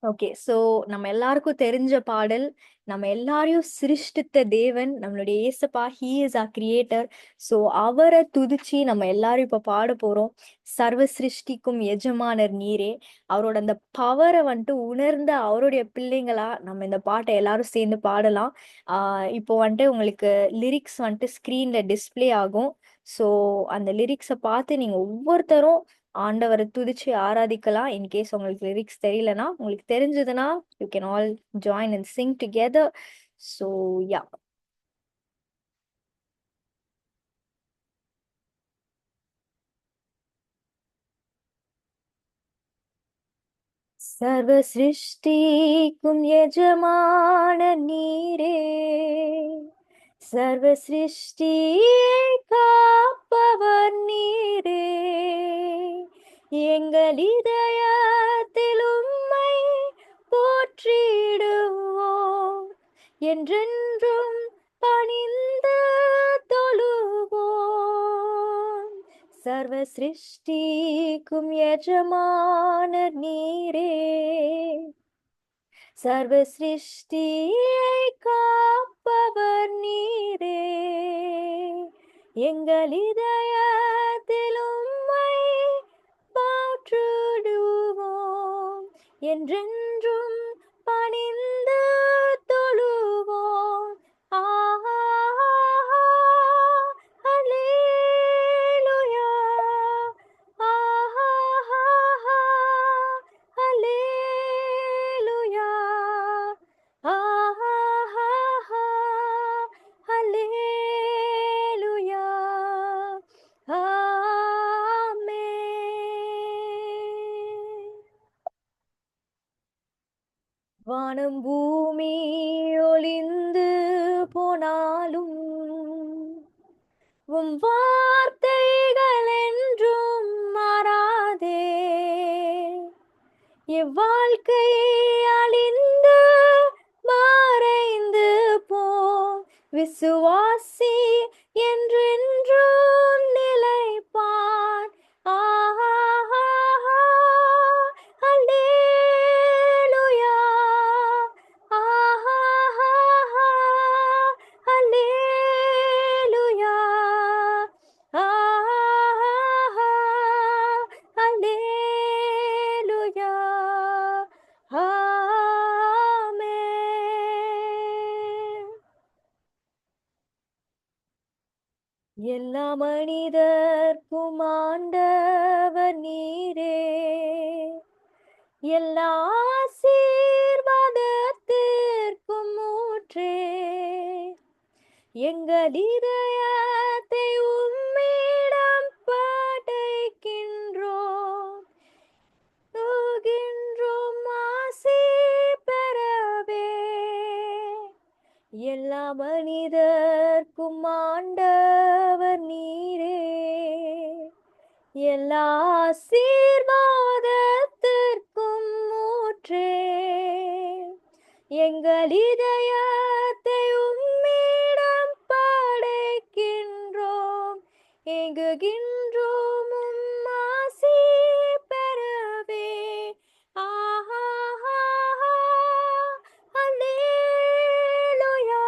Okay. So நம்ம எல்லாருக்கும் தெரிஞ்ச பாடல். நம்ம எல்லாரையும் சிருஷ்டித்த தேவன், நம்மளுடைய இயேசப்பா. He is our creator. So அவர துதிச்சு நம்ம எல்லாரும் இப்ப பாடப் போறோம். சர்வ சிருஷ்டிக்கும் எஜமானர் நீரே. அவரோட அந்த பவர வந்துட்டு உணர்ந்த அவருடைய பிள்ளைங்களா நம்ம இந்த பாட்ட எல்லாரும் சேர்ந்து பாடலாம். ஆ இப்போ வந்துட்டு உங்களுக்கு லிரிக்ஸ் வந்துட்டு ஸ்க்ரீன்ல டிஸ்ப்ளே ஆகும். ஸோ அந்த லிரிக்ஸ பார்த்து நீங்க ஒவ்வொருத்தரும் ஆண்டவர துதிச்சு ஆராதிக்கலாம். இன்கேஸ் உங்களுக்கு லிரிக்ஸ் தெரியலனா, உங்களுக்கு தெரிஞ்சதுன்னா, you can all join and Singh together. So yeah. சர்வ சிருஷ்டிக்கும் எஜமான நீரே, சர்வ சிருஷ்டியை காப்பவர் நீரே, எங்கள் இதயத்தில் உம்மை போற்றிடுவோம், என்றென்றும் பணிந்து தொழுவோம். சர்வ சிருஷ்டிக்கும் எஜமானர் நீரே, சர்வ சிருஷ்டியை காப்பவர் நீரே, எங்கள் இதயத்தில் உம்மை போற்றிடுவோம், என்றென்றும் பணிந்து தொழுவோம். ஆஹா, அல்லேலூயா, ஆஹா, அல்லேலூயா, ஆஹா, அல்லேலூயா, ஆமென். வானம் பூமி ஒளிந்து போனாலும் உம் வார்த்தைகள் என்றும் மாறாதே. எவ்வாழ்க்கை அழிந்து மறைந்து போம், விசுவாசி என்றென்றும் நிலைப்பான். ஆஹா, அல்லேலூயா, ஆஹா, அல்லேலூயா, ஆஹா, அல்லேலூயா, ஆமென். எல்லா மனிதர்க்கும் ஆண்டவர் நீரே, எல்லா ஆசீர்வாதத்திற்கும் ஊற்றே, எங்கள் இதயத்தை உம்மிடம் படைக்கின்றோம், தூகின்றோம் ஆசி பெறவே. எல்லா மனிதர்க்கும் ஆண்டவர் நீரே, எல்லா ஆசீர்வாதத்திற்கும் ஊற்றே, எங்கள் இதயத்தை உம்மிடம் படைக்கின்றோம், ஏங்குகின்றோம் உம் ஆசி பெறவே. ஆஹா, அல்லேலூயா,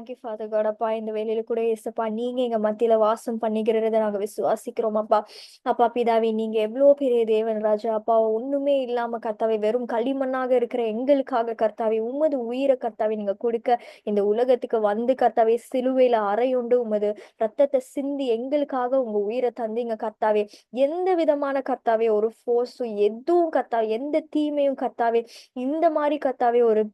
தேங்க்யூ ஃபாதர் காட். அப்பா இந்த வேலையில கூட ஏசப்பா நீங்க எங்க மத்தியில வாசம் பண்ணிக்கிறத நாங்க விசுவாசிக்கிறோம் அப்பா. அப்பா பிதாவே, நீங்க எவ்வளவு பெரிய தேவன் ராஜா. அப்பா ஒண்ணுமே இல்லாம கர்த்தாவே வெறும் களிமண்ணாக இருக்கிற எங்களுக்காக கர்த்தாவே உமது உயிரை கர்த்தாவே நீங்க கொடுக்க இந்த உலகத்துக்கு வந்து கர்த்தாவே சிலுவையில அறையுண்டு உமது ரத்தத்தை சிந்தி எங்களுக்காக உங்க உயிரை தந்தீங்க கர்த்தாவே. எந்த விதமான கர்த்தாவே ஒரு ஃபோர்ஸும் எதுவும் கர்த்தாவே எந்த தீமையும் கர்த்தாவே இந்த மாதிரி கர்த்தாவே ஒரு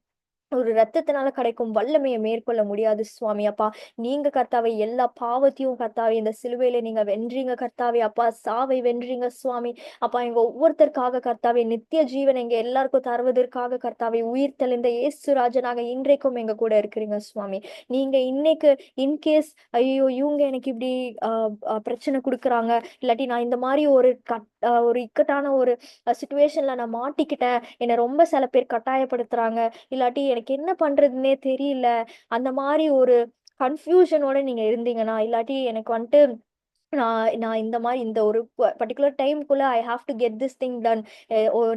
ஒரு ரத்தத்தினால கிடைக்கும் வல்லமையை மேற்கொள்ள முடியாது சுவாமி. அப்பா நீங்க கர்த்தாவே எல்லா பாவத்தையும் கர்த்தாவே இந்த சிலுவையில நீங்க வென்றீங்க கர்த்தாவே. அப்பா சாவை வென்றீங்க சுவாமி. அப்பா எங்க ஒவ்வொருத்தருக்காக கர்த்தாவே நித்திய ஜீவன் எங்க எல்லாருக்கும் தருவதற்காக கர்த்தாவே உயிர் தெளிந்த இயேசு ராஜனாக இன்றைக்கும் எங்க கூட இருக்கிறீங்க சுவாமி. நீங்க இன்னைக்கு இன்கேஸ் ஐயோ இவங்க எனக்கு இப்படி பிரச்சனை கொடுக்குறாங்க, இல்லாட்டி நான் இந்த மாதிரி ஒரு இக்கட்டான ஒரு சுச்சுவேஷன்ல நான் மாட்டிக்கிட்டேன், என்னை ரொம்ப சில பேர் கட்டாயப்படுத்துறாங்க, இல்லாட்டி எனக்கு என்ன பண்றதுன்னே தெரியல, அந்த மாதிரி ஒரு கன்ஃபியூஷனோட நீங்க இருந்தீங்கன்னா, இல்லாட்டி எனக்கு வந்துட்டு நான் நான் இந்த மாதிரி இந்த ஒரு பர்டிகுலர் டைம்குள்ள I have to get this thing done,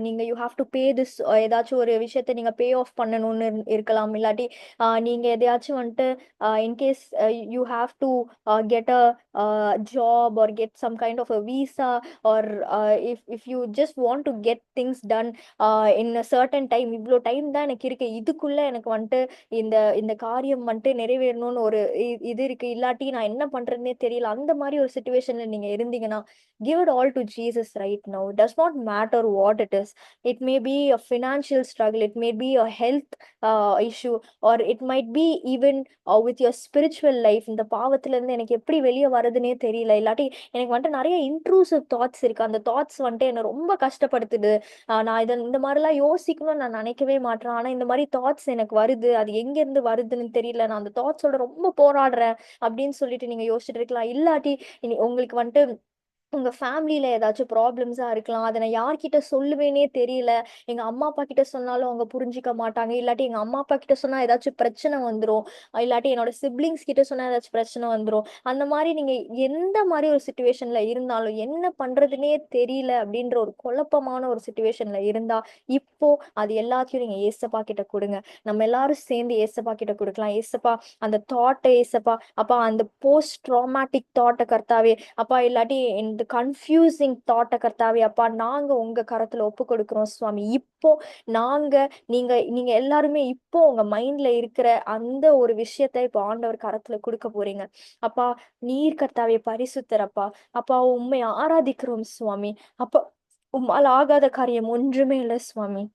நீங்க you have to pay this, ஏதாச்சும் ஒரு விஷயத்த நீங்க பே ஆஃப் பண்ணணும்னு இருக்கலாம், இல்லாட்டி நீங்க எதையாச்சும் வந்துட்டு in case you have to get a job or get some kind of a visa, or if you just want to get things done in a certain time, இவ்வளோ டைம் தான் எனக்கு இருக்கு, இதுக்குள்ள எனக்கு வந்துட்டு இந்த இந்த காரியம் வந்துட்டு நிறைவேறணும்னு ஒரு இது இருக்கு, இல்லாட்டி நான் என்ன பண்றதுன்னே தெரியல, அந்த மாதிரி ஒரு சுச்சுவேஷன்ல நீங்க இருந்தீங்கன்னா, give it all to Jesus right now. It does not matter what it is. It may be a financial struggle, it may be a health issue, or it might be even with your spiritual life. இந்த பாவத்துல இருந்து எனக்கு எப்படி வெளியே வருதுன்னே தெரியல, இல்லாட்டி எனக்கு வந்துட்டு நிறைய இன்ட்ரூசிவ் தாட்ஸ் இருக்கு, அந்த தாட்ஸ் வந்துட்டு என்ன ரொம்ப கஷ்டப்படுத்துது, நான் இந்த மாதிரிலாம் யோசிக்கணும்னு நான் நினைக்கவே மாட்டேன், ஆனா இந்த மாதிரி தாட்ஸ் எனக்கு வருது, அது எங்க இருந்து வருதுன்னு தெரியல, நான் அந்த தாட்ஸோட ரொம்ப போராடுறேன் அப்படின்னு சொல்லிட்டு நீங்க யோசிச்சுட்டு இருக்கலாம். இல்லாட்டி உங்களுக்கு வந்துட்டு உங்க ஃபேமிலியில ஏதாச்சும் ப்ராப்ளம்ஸா இருக்கலாம், அதை நான் யார்கிட்ட சொல்லுவேனே தெரியல, எங்க அம்மா அப்பா கிட்ட சொன்னாலும் அவங்க புரிஞ்சுக்க மாட்டாங்க, இல்லாட்டி எங்க அம்மா அப்பா கிட்ட சொன்னா ஏதாச்சும் பிரச்சனை வந்துடும், இல்லாட்டி என்னோட சிப்ளிங்ஸ் கிட்ட சொன்னா ஏதாச்சும் பிரச்சனை வந்துடும், அந்த மாதிரி நீங்க எந்த மாதிரி ஒரு சுச்சுவேஷன்ல இருந்தாலும் என்ன பண்றதுனே தெரியல அப்படின்ற ஒரு குழப்பமான ஒரு சுச்சுவேஷன்ல இருந்தா, இப்போ அது எல்லாத்தையும் நீங்க ஏசப்பா கிட்ட கொடுங்க. நம்ம எல்லாரும் சேர்ந்து ஏசப்பா கிட்ட கொடுக்கலாம். ஏசப்பா அந்த தாட்டை ஏசப்பா, அப்பா அந்த போஸ்ட் ட்ராமாட்டிக் தாட்டை கர்த்தாவே, அப்பா இல்லாட்டி இந்த கன்ஃபியூசிங் தாட்டை கர்த்தாவே, அப்பா நாங்க உங்க கரத்துல ஒப்பு கொடுக்கிறோம் சுவாமி. இப்போ நாங்க நீங்க நீங்க எல்லாருமே இப்போ உங்க மைண்ட்ல இருக்கிற அந்த ஒரு விஷயத்தை இப்போ ஆண்டவர் கரத்துல கொடுக்க போறீங்க. அப்பா நீர் கர்த்தாவே பரிசுத்தர் அப்பா. அப்பா உம்மை ஆராதிக்கிறோம் சுவாமி. அப்பா உம்மால் ஆகாத காரியம் ஒன்றுமே இல்லை சுவாமி.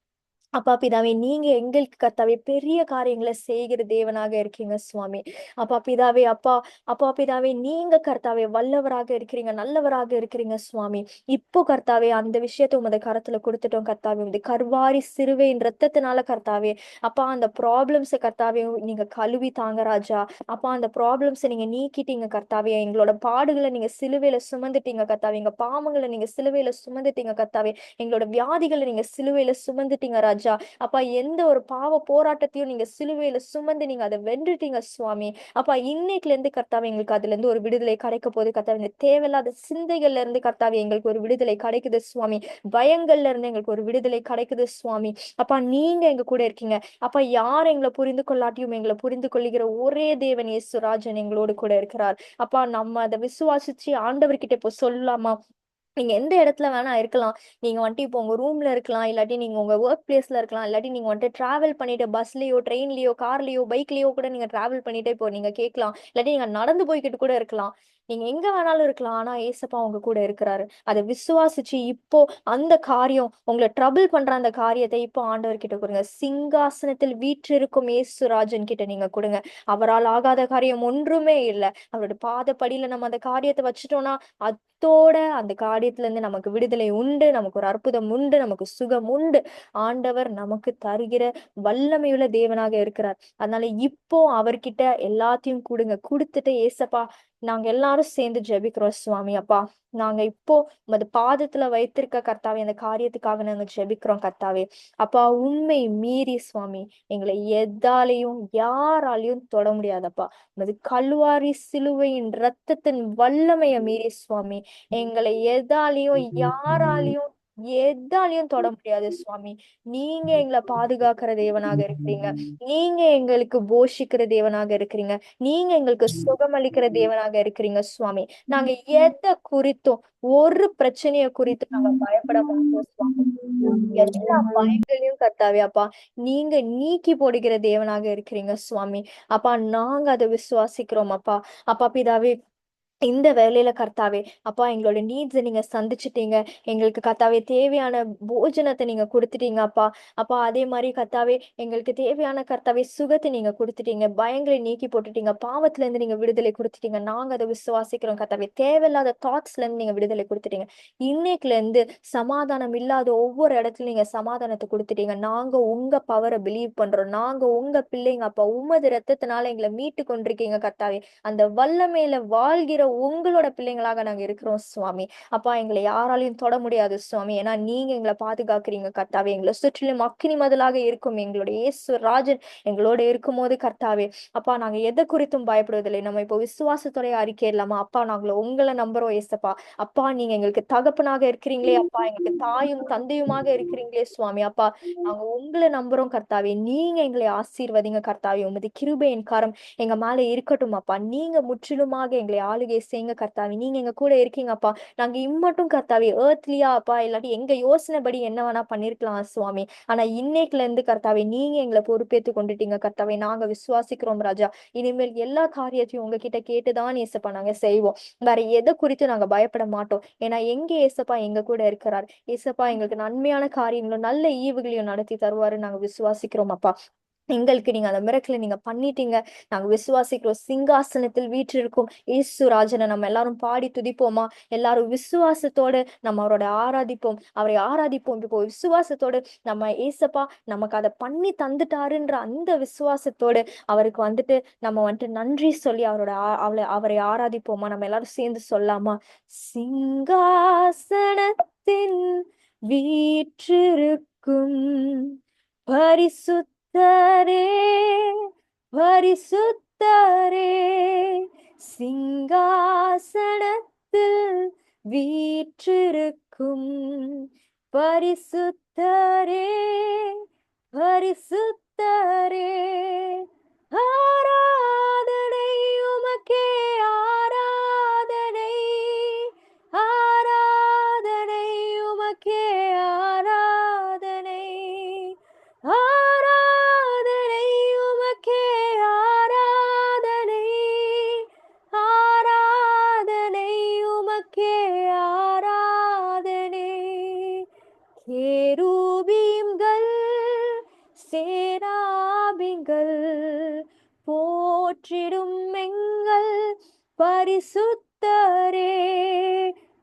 அப்பா பிதாவே, நீங்க எங்களுக்கு கர்த்தாவே பெரிய காரியங்களை செய்கிற தேவனாக இருக்கீங்க சுவாமி. அப்பா பிதாவே, அப்பா அப்பா பிதாவே, நீங்க கர்த்தாவே வல்லவராக இருக்கிறீங்க, நல்லவராக இருக்கிறீங்க சுவாமி. இப்போ கர்த்தாவே அந்த விஷயத்தை உமது கரத்துல கொடுத்துட்டோம் கர்த்தாவே. உமது கர்வாரி சிறுவையின் ரத்தத்தினால கர்த்தாவே, அப்பா அந்த ப்ராப்ளம்ஸை கர்த்தாவே நீங்க கழுவி தாங்க ராஜா. அப்பா அந்த ப்ராப்ளம்ஸை நீங்க நீக்கிட்டீங்க கர்த்தாவே. எங்களோட பாடுகளை நீங்க சிலுவையில சுமந்துட்டீங்க கர்த்தாவே. எங்க பாவங்களை நீங்க சிலுவையில சுமந்துட்டீங்க கர்த்தாவே. எங்களோட வியாதிகளை நீங்க சிலுவையில சுமந்துட்டீங்க ராஜா. அப்பா எந்த ஒரு பாவ போராட்டத்தையும் நீங்க சிலுவையில சுமந்து நீங்க அதை வென்றுட்டீங்க சுவாமி. அப்பா இன்னைக்குல இருந்து கர்த்தாவே எங்களுக்கு அதுல இருந்து ஒரு விடுதலை கிடைக்க போகுது கர்த்தாவே. இந்த தேவையில்லாத சிந்தைகள்ல இருந்து கர்த்தாவே எங்களுக்கு ஒரு விடுதலை கிடைக்குது சுவாமி. பயங்கள்ல இருந்து எங்களுக்கு ஒரு விடுதலை கிடைக்குது சுவாமி. அப்பா நீங்க எங்க கூட இருக்கீங்க. அப்பா யார் எங்களை புரிந்து கொள்ளாட்டியும் எங்களை புரிந்து கொள்ளுகிற ஒரே தேவன் இயேசுராஜன் எங்களோடு கூட இருக்கிறார். அப்பா நம்ம அதை விசுவாசிச்சு ஆண்டவர்கிட்ட இப்போ சொல்லலாமா? நீங்க எந்த இடத்துல வேணா இருக்கலாம். நீங்க வந்துட்டு இப்போ உங்க ரூம்ல இருக்கலாம், இல்லாட்டி நீங்க உங்க ஒர்க் பிளேஸ்ல இருக்கலாம், இல்லாட்டி நீங்க வந்துட்டு டிராவல் பண்ணிட்டு பஸ்லயோ ட்ரெயின்லயோ கார்லயோ பைக்லயோ கூட நீங்க டிராவல் பண்ணிட்டு இப்போ நீங்க கேட்கலாம், இல்லாட்டி நீங்க நடந்து போய்கிட்டு கூட இருக்கலாம். நீங்க எங்க வேணாலும் இருக்கலாம், ஆனா ஏசப்பா உங்க கூட இருக்கிறாரு. அதை விசுவாசிச்சு இப்போ அந்த காரியம் உங்களை ட்ரபிள் பண்ற அந்த காரியத்தை இப்போ ஆண்டவர் கிட்ட கொடுங்க. சிங்காசனத்தில் வீற்றிருக்கும் இயேசுராஜன் கிட்ட நீங்க கொடுங்க. அவரால் ஆகாத காரியம் ஒன்றுமே இல்லை. அவரோட பாதப்படியில நம்ம அந்த காரியத்தை வச்சுட்டோம்னா அத்தோட அந்த காரியத்துல இருந்து நமக்கு விடுதலை உண்டு, நமக்கு ஒரு அற்புதம் உண்டு, நமக்கு சுகம் உண்டு. ஆண்டவர் நமக்கு தருகிற வல்லமையுள்ள தேவனாக இருக்கிறார். அதனால இப்போ அவர்கிட்ட எல்லாத்தையும் கொடுங்க. கொடுத்துட்டு ஏசப்பா நாங்க எல்லாரும் சேர்ந்து ஜெபிக்கிறோம் சுவாமி. அப்பா நாங்க இப்போ உமது பாதத்துல வைத்திருக்க கர்த்தாவே அந்த காரியத்துக்காக நாங்க ஜெபிக்கிறோம் கர்த்தாவே. அப்பா உண்மை மீறி சுவாமி எங்களை எதாலையும் யாராலையும் தொட முடியாதப்பா. உமது கல்வாரி சிலுவையின் ரத்தத்தின் வல்லமைய மீறி சுவாமி எங்களை எதாலையும் யாராலையும் எதாலையும் தொட முடியாது சுவாமி. நீங்க எங்களை பாதுகாக்கிற தேவனாக இருக்கிறீங்க. நீங்க எங்களுக்கு போஷிக்கிற தேவனாக இருக்கிறீங்க. நீங்க எங்களுக்கு சுகமளிக்கிற தேவனாக இருக்கிறீங்க சுவாமி. நாங்க எதை குறித்தும், ஒரு பிரச்சனைய குறித்து நாங்க பயப்பட மாட்டோம் சுவாமி. எல்லா பயங்களையும் கர்த்தாவே அப்பா நீங்க நீக்கி போடுகிற தேவனாக இருக்கிறீங்க சுவாமி. அப்பா நாங்க அதை விசுவாசிக்கிறோம் அப்பா. அப்பா பிதாவே, இந்த வேலையில கர்த்தாவே அப்பா எங்களோட நீட்ஸை நீங்க சந்திச்சிட்டீங்க. எங்களுக்கு கர்த்தாவே தேவையான போஜனத்தை நீங்க கொடுத்துட்டீங்க அப்பா. அப்பா அதே மாதிரி கர்த்தாவே எங்களுக்கு தேவையான கர்த்தாவே சுகத்தை நீங்க கொடுத்துட்டீங்க. பயங்களை நீக்கி போட்டுட்டீங்க. பாவத்துல இருந்து நீங்க விடுதலை கொடுத்துட்டீங்க. நாங்க அதை விசுவாசிக்கிறோம் கர்த்தாவே. தேவையில்லாத தாட்ஸ்ல இருந்து நீங்க விடுதலை கொடுத்துட்டீங்க. இன்னைக்குல இருந்து சமாதானம் இல்லாத ஒவ்வொரு இடத்துல நீங்க சமாதானத்தை கொடுத்துட்டீங்க. நாங்க உங்க பவரை பிலீவ் பண்றோம். நாங்க உங்க பிள்ளைங்க அப்பா. உமது ரத்தத்தினால எங்களை மீட்டு கொண்டிருக்கீங்க கர்த்தாவே. அந்த வல்லமையில வாழ்கிற உங்களோட பிள்ளைங்களாக நாங்க இருக்கிறோம் சுவாமி. அப்பா எங்களை யாராலையும் தொட முடியாது சுவாமி. ஏன்னா நீங்க எங்களை பாதுகாக்கிறீங்க கர்த்தாவே. எங்களை சுற்றிலும் அக்கினி மதிலாக இருக்கும் எங்களுடைய இயேசு ராஜன் எங்களோட இருக்கும்போது கர்த்தாவே அப்பா நாங்க எதை குறித்தும் பயப்படுவதில்லை. நம்ம இப்போ விசுவாசத்துடைய அறிக்கை இல்லாமா அப்பா நாங்கள உங்களை நம்புறோம் ஏசப்பா. அப்பா நீங்க எங்களுக்கு தகப்பனாக இருக்கிறீங்களே அப்பா. எங்களுக்கு தாயும் தந்தையுமாக இருக்கிறீங்களே சுவாமி. அப்பா நாங்க உங்களை நம்புறோம் கர்த்தாவே. நீங்க எங்களை ஆசீர்வதிங்க கர்த்தாவே. உமது கிருபையின் கரம் எங்க மேல இருக்கட்டும் அப்பா. நீங்க முற்றிலுமாக எங்களை ஆளுகை செய்யுங்க கர்த்தாவே. நீங்க எங்க கூட இருக்கீங்க அப்பா. நாங்க இம்மட்டும் கர்த்தாவே ஏர்த்லியா அப்பா இல்லாட்டி எங்க யோசனைப்படி என்ன வேணா பண்ணிருக்கலாம் சுவாமி. ஆனா இன்னைக்குல இருந்து கர்த்தாவே நீங்க எங்களை பொறுப்பேற்று கொண்டுட்டீங்க கர்த்தாவே. நாங்க விசுவாசிக்கிறோம் ராஜா. இனிமேல் எல்லா காரியத்தையும் உங்ககிட்ட கேட்டுதான் ஏசப்பா நாங்க செய்வோம். வேற எதை குறித்து நாங்க பயப்பட மாட்டோம். ஏன்னா எங்க ஏசப்பா எங்க கூட இருக்கிறார். ஏசப்பா எங்களுக்கு நன்மையான காரியங்களும் நல்ல ஈவுகளையும் நடத்தி தருவாரு நாங்க விசுவாசிக்கிறோம் அப்பா. எங்களுக்கு நீங்க அந்த மிரக்கலை நீங்க பண்ணிட்டீங்க. நாங்க விசுவாசிக்கிறோம். சிங்காசனத்தில் வீற்றிருக்கும் இயேசு ராஜனை நம்ம எல்லாரும் பாடி துதிப்போமா? எல்லாரும் விசுவாசத்தோடு நம்ம அவரோட ஆராதிப்போம். அவரை ஆராதிப்போம். இப்போ விசுவாசத்தோடு நம்ம ஏசப்பா நமக்கு அதை பண்ணி தந்துட்டாருன்ற அந்த விசுவாசத்தோடு அவருக்கு நம்ம நன்றி சொல்லி அவரை ஆராதிப்போமா? நம்ம எல்லாரும் சேர்ந்து சொல்லாமா? சிங்காசனத்தின் வீற்றிருக்கும் பரிசுத்தரே, பரிசுத்தரே, சிங்காசனத்தில் வீற்றிருக்கும் பரிசுத்தரே, பரிசுத்தரே, ஆராதனை உமக்கே, ஆராதனை, ஆராதனை உமக்கே, ஆராதனை, ஆராதனை உமக்கே, ஆராதனை, ஆராதனை உமக்கே, ஆராதனை. கேருபீம்கள் சேராபீன்கள் போற்றிடும் எங்கள் பரிசுத்தரே,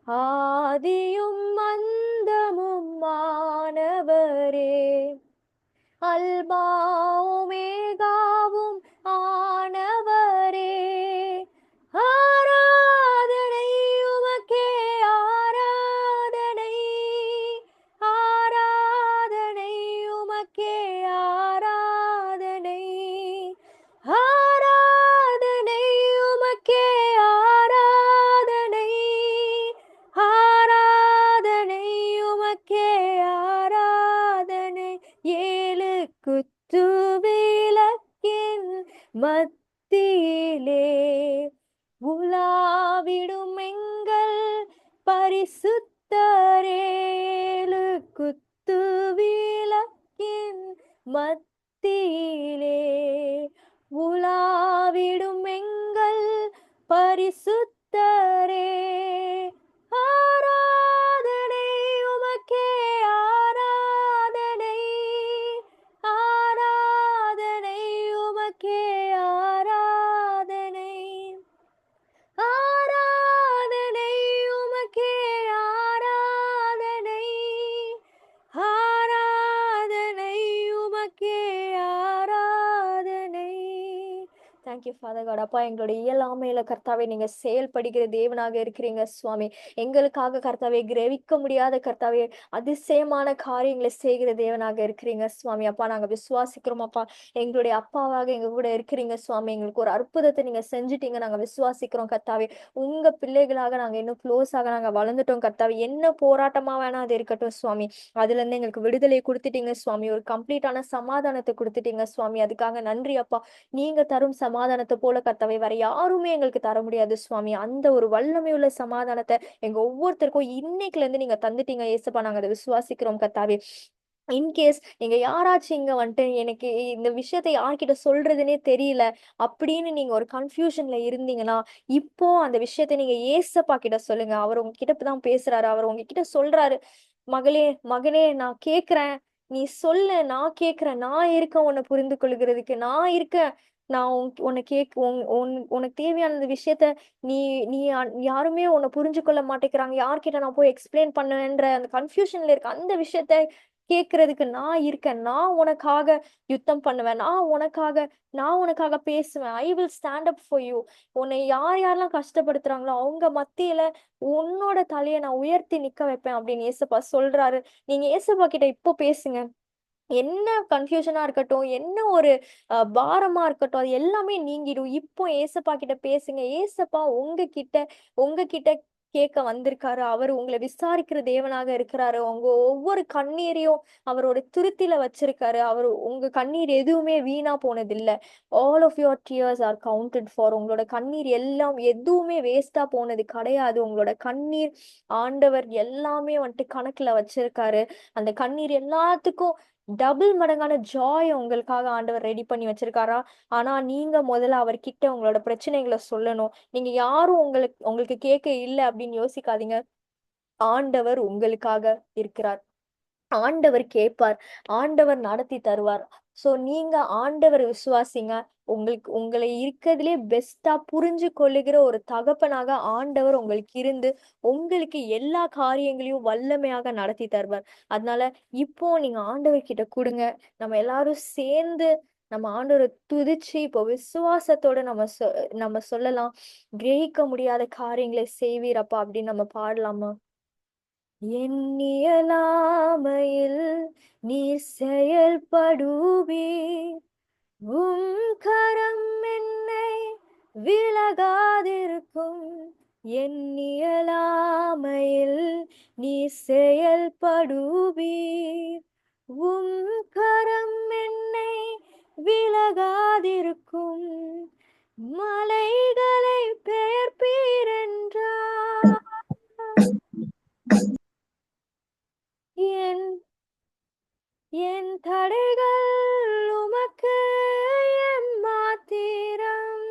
ஆதியும் அந்தமும் மாணவரே, அல்பாவுமேகாவும் ஆனவரே, ஆராதனை உமக்கே, ஆராதனை, ஆராதனை உமக்கே, ஆராதனை, ஆராதனை உமக்கே, ஆராதனை, ஆராதனை உமக்கே, ஆராதனை. ஏழு குத்து விளக்கின் மத்தியிலே உலாவிடும் எங்கள் பரிசுத்தரேலு குத்து விளக்கின் மத்தியிலே உலாவிடும் எங்கள் பரிசுத்தரே, ஆராதனை உமக்கே, ஆராதனை, ஆராதனை உமக்கே, ஆராதனை, ஆராதனை உமக்கே, ஆராதனை, ஆராதனை உமக்கே, ஆராதனை, தேங்க்யூ ஃபாதர் காட். அப்பா, எங்களுடைய இயலாமையில கர்த்தாவே நீங்க செயல்படுகிற தேவனாக இருக்கிறீங்க சுவாமி. எங்களுக்காக கர்த்தாவே கிரகிக்க முடியாத கர்த்தாவே அதிசயமான காரியங்களை செய்கிற தேவனாக இருக்கிறீங்க சுவாமி. அப்பா, நாங்க விசுவாசிக்கிறோம் அப்பா. எங்களுடைய அப்பாவாக எங்க கூட இருக்கிறீங்க சுவாமி. எங்களுக்கு ஒரு அற்புதத்தை நீங்க செஞ்சுட்டீங்க. நாங்க விசுவாசிக்கிறோம் கர்த்தாவே. உங்க பிள்ளைகளாக நாங்க இன்னும் க்ளோஸாக நாங்க வளர்ந்துட்டோம் கர்த்தாவே. என்ன போராட்டமா வேணா அது இருக்கட்டும் சுவாமி, அதுல இருந்து எங்களுக்கு விடுதலை கொடுத்துட்டீங்க சுவாமி. ஒரு கம்ப்ளீட்டான சமாதானத்தை கொடுத்துட்டீங்க சுவாமி. அதுக்காக நன்றி அப்பா. நீங்க தரும் சமாதானத்தை போல கர்த்தாவே வேற யாருமே எங்களுக்கு தர முடியாது சுவாமி. அந்த ஒரு வல்லமை உள்ள சமாதானத்தை எங்க ஒவ்வொருத்தருக்கும் இன்னைக்குல இருந்து நீங்க தந்துட்டீங்க ஏசப்பா. நாங்க அதை விசுவாசிக்கிறோம் கர்த்தாவே. இன்கேஸ் நீங்க யாராச்சும் இங்க வந்துட்டு எனக்கு இந்த விஷயத்த யார்கிட்ட சொல்றதுன்னே தெரியல அப்படின்னு நீங்க ஒரு கன்ஃபியூஷன்ல இருந்தீங்கன்னா, இப்போ அந்த விஷயத்த நீங்க ஏசப்பா கிட்ட சொல்லுங்க. அவர் உங்ககிட்ட தான் பேசுறாரு. அவர் உங்ககிட்ட சொல்றாரு, மகளே, மகனே, நான் கேக்குறேன். நீ சொல்லு, நான் கேக்குறேன். நான் இருக்கேன் உன்னை புரிந்து கொள்கிறதுக்கு. நான் இருக்கேன். நான் உன்னை உனக்கு தேவையான இந்த விஷயத்த நீ நீ யாருமே உன்னை புரிஞ்சு கொள்ள மாட்டேங்கிறாங்க. யார்கிட்ட நான் போய் எக்ஸ்பிளைன் பண்ணுவேன்ற அந்த கன்ஃபியூஷன்ல இருக்க அந்த விஷயத்த கேட்கறதுக்கு நான் இருக்கேன். நான் உனக்காக யுத்தம் பண்ணுவேன். நான் உனக்காக பேசுவேன். I will stand up for you. உன்னை யார் யாரெல்லாம் கஷ்டப்படுத்துறாங்களோ அவங்க மத்தியில உன்னோட தலைய நான் உயர்த்தி நிக்க வைப்பேன் அப்படின்னு ஏசப்பா சொல்றாரு. நீங்க ஏசப்பா கிட்ட இப்போ பேசுங்க. என்ன கன்ஃபியூஷனா இருக்கட்டும், என்ன ஒரு பாரமா இருக்கட்டும், அது எல்லாமே நீங்கிடும். இப்போ ஏசப்பா கிட்ட பேசுங்க. ஏசப்பா உங்ககிட்ட கேட்க வந்திருக்காரு. அவரு உங்கள விசாரிக்கிற தேவனாக இருக்கிறாரு. உங்க ஒவ்வொரு கண்ணீரையும் அவரோட துருத்தில வச்சிருக்காரு. அவரு உங்க கண்ணீர் எதுவுமே வீணா போனதில்ல. All of your tears are counted for. உங்களோட கண்ணீர் எல்லாம் எதுவுமே வேஸ்ட்டா போனது கிடையாது. உங்களோட கண்ணீர் ஆண்டவர் எல்லாமே வந்துட்டு கணக்குல வச்சிருக்காரு. அந்த கண்ணீர் எல்லாத்துக்கும் டபுள் மடங்கான ஜாய் உங்களுக்காக ஆண்டவர் ரெடி பண்ணி வச்சிருக்காரா. ஆனா நீங்க முதல்ல அவர்கிட்ட உங்களோட பிரச்சனைகளை சொல்லணும். நீங்க யாரும் உங்களுக்கு கேட்க இல்லை அப்படின்னு யோசிக்காதீங்க. ஆண்டவர் உங்களுக்காக இருக்கிறார். ஆண்டவர் கேட்பார். ஆண்டவர் நடத்தி தருவார். சோ நீங்க ஆண்டவர் விசுவாசிங்க. உங்களை இருக்கிறதுலே பெஸ்டா புரிஞ்சு கொள்ளுகிற ஒரு தகப்பனாக ஆண்டவர் உங்களுக்கு இருந்து உங்களுக்கு எல்லா காரியங்களையும் வல்லமையாக நடத்தி தருவார். அதனால இப்போ நீங்க ஆண்டவர் கிட்ட கொடுங்க. நம்ம எல்லாரும் சேர்ந்து நம்ம ஆண்டவரை துதிச்சு இப்போ விசுவாசத்தோட நம்ம சொல்லலாம். கிரகிக்க முடியாத காரியங்களை செய்வீரப்பா அப்படின்னு நம்ம பாடலாமா? எண்ணியலாமையில் நீர் செயல்படுவீர். கரம் என்னை விலகாதிருக்கும். எண்ணியலாமையில் நீர் செயல்படுவீர். கரம் என்னை விலகாதிருக்கும். மலைகளை பெயர்ப்பீர் என்றார். என் என் தடைகள் உமக்கு எம்மாத்திரம்.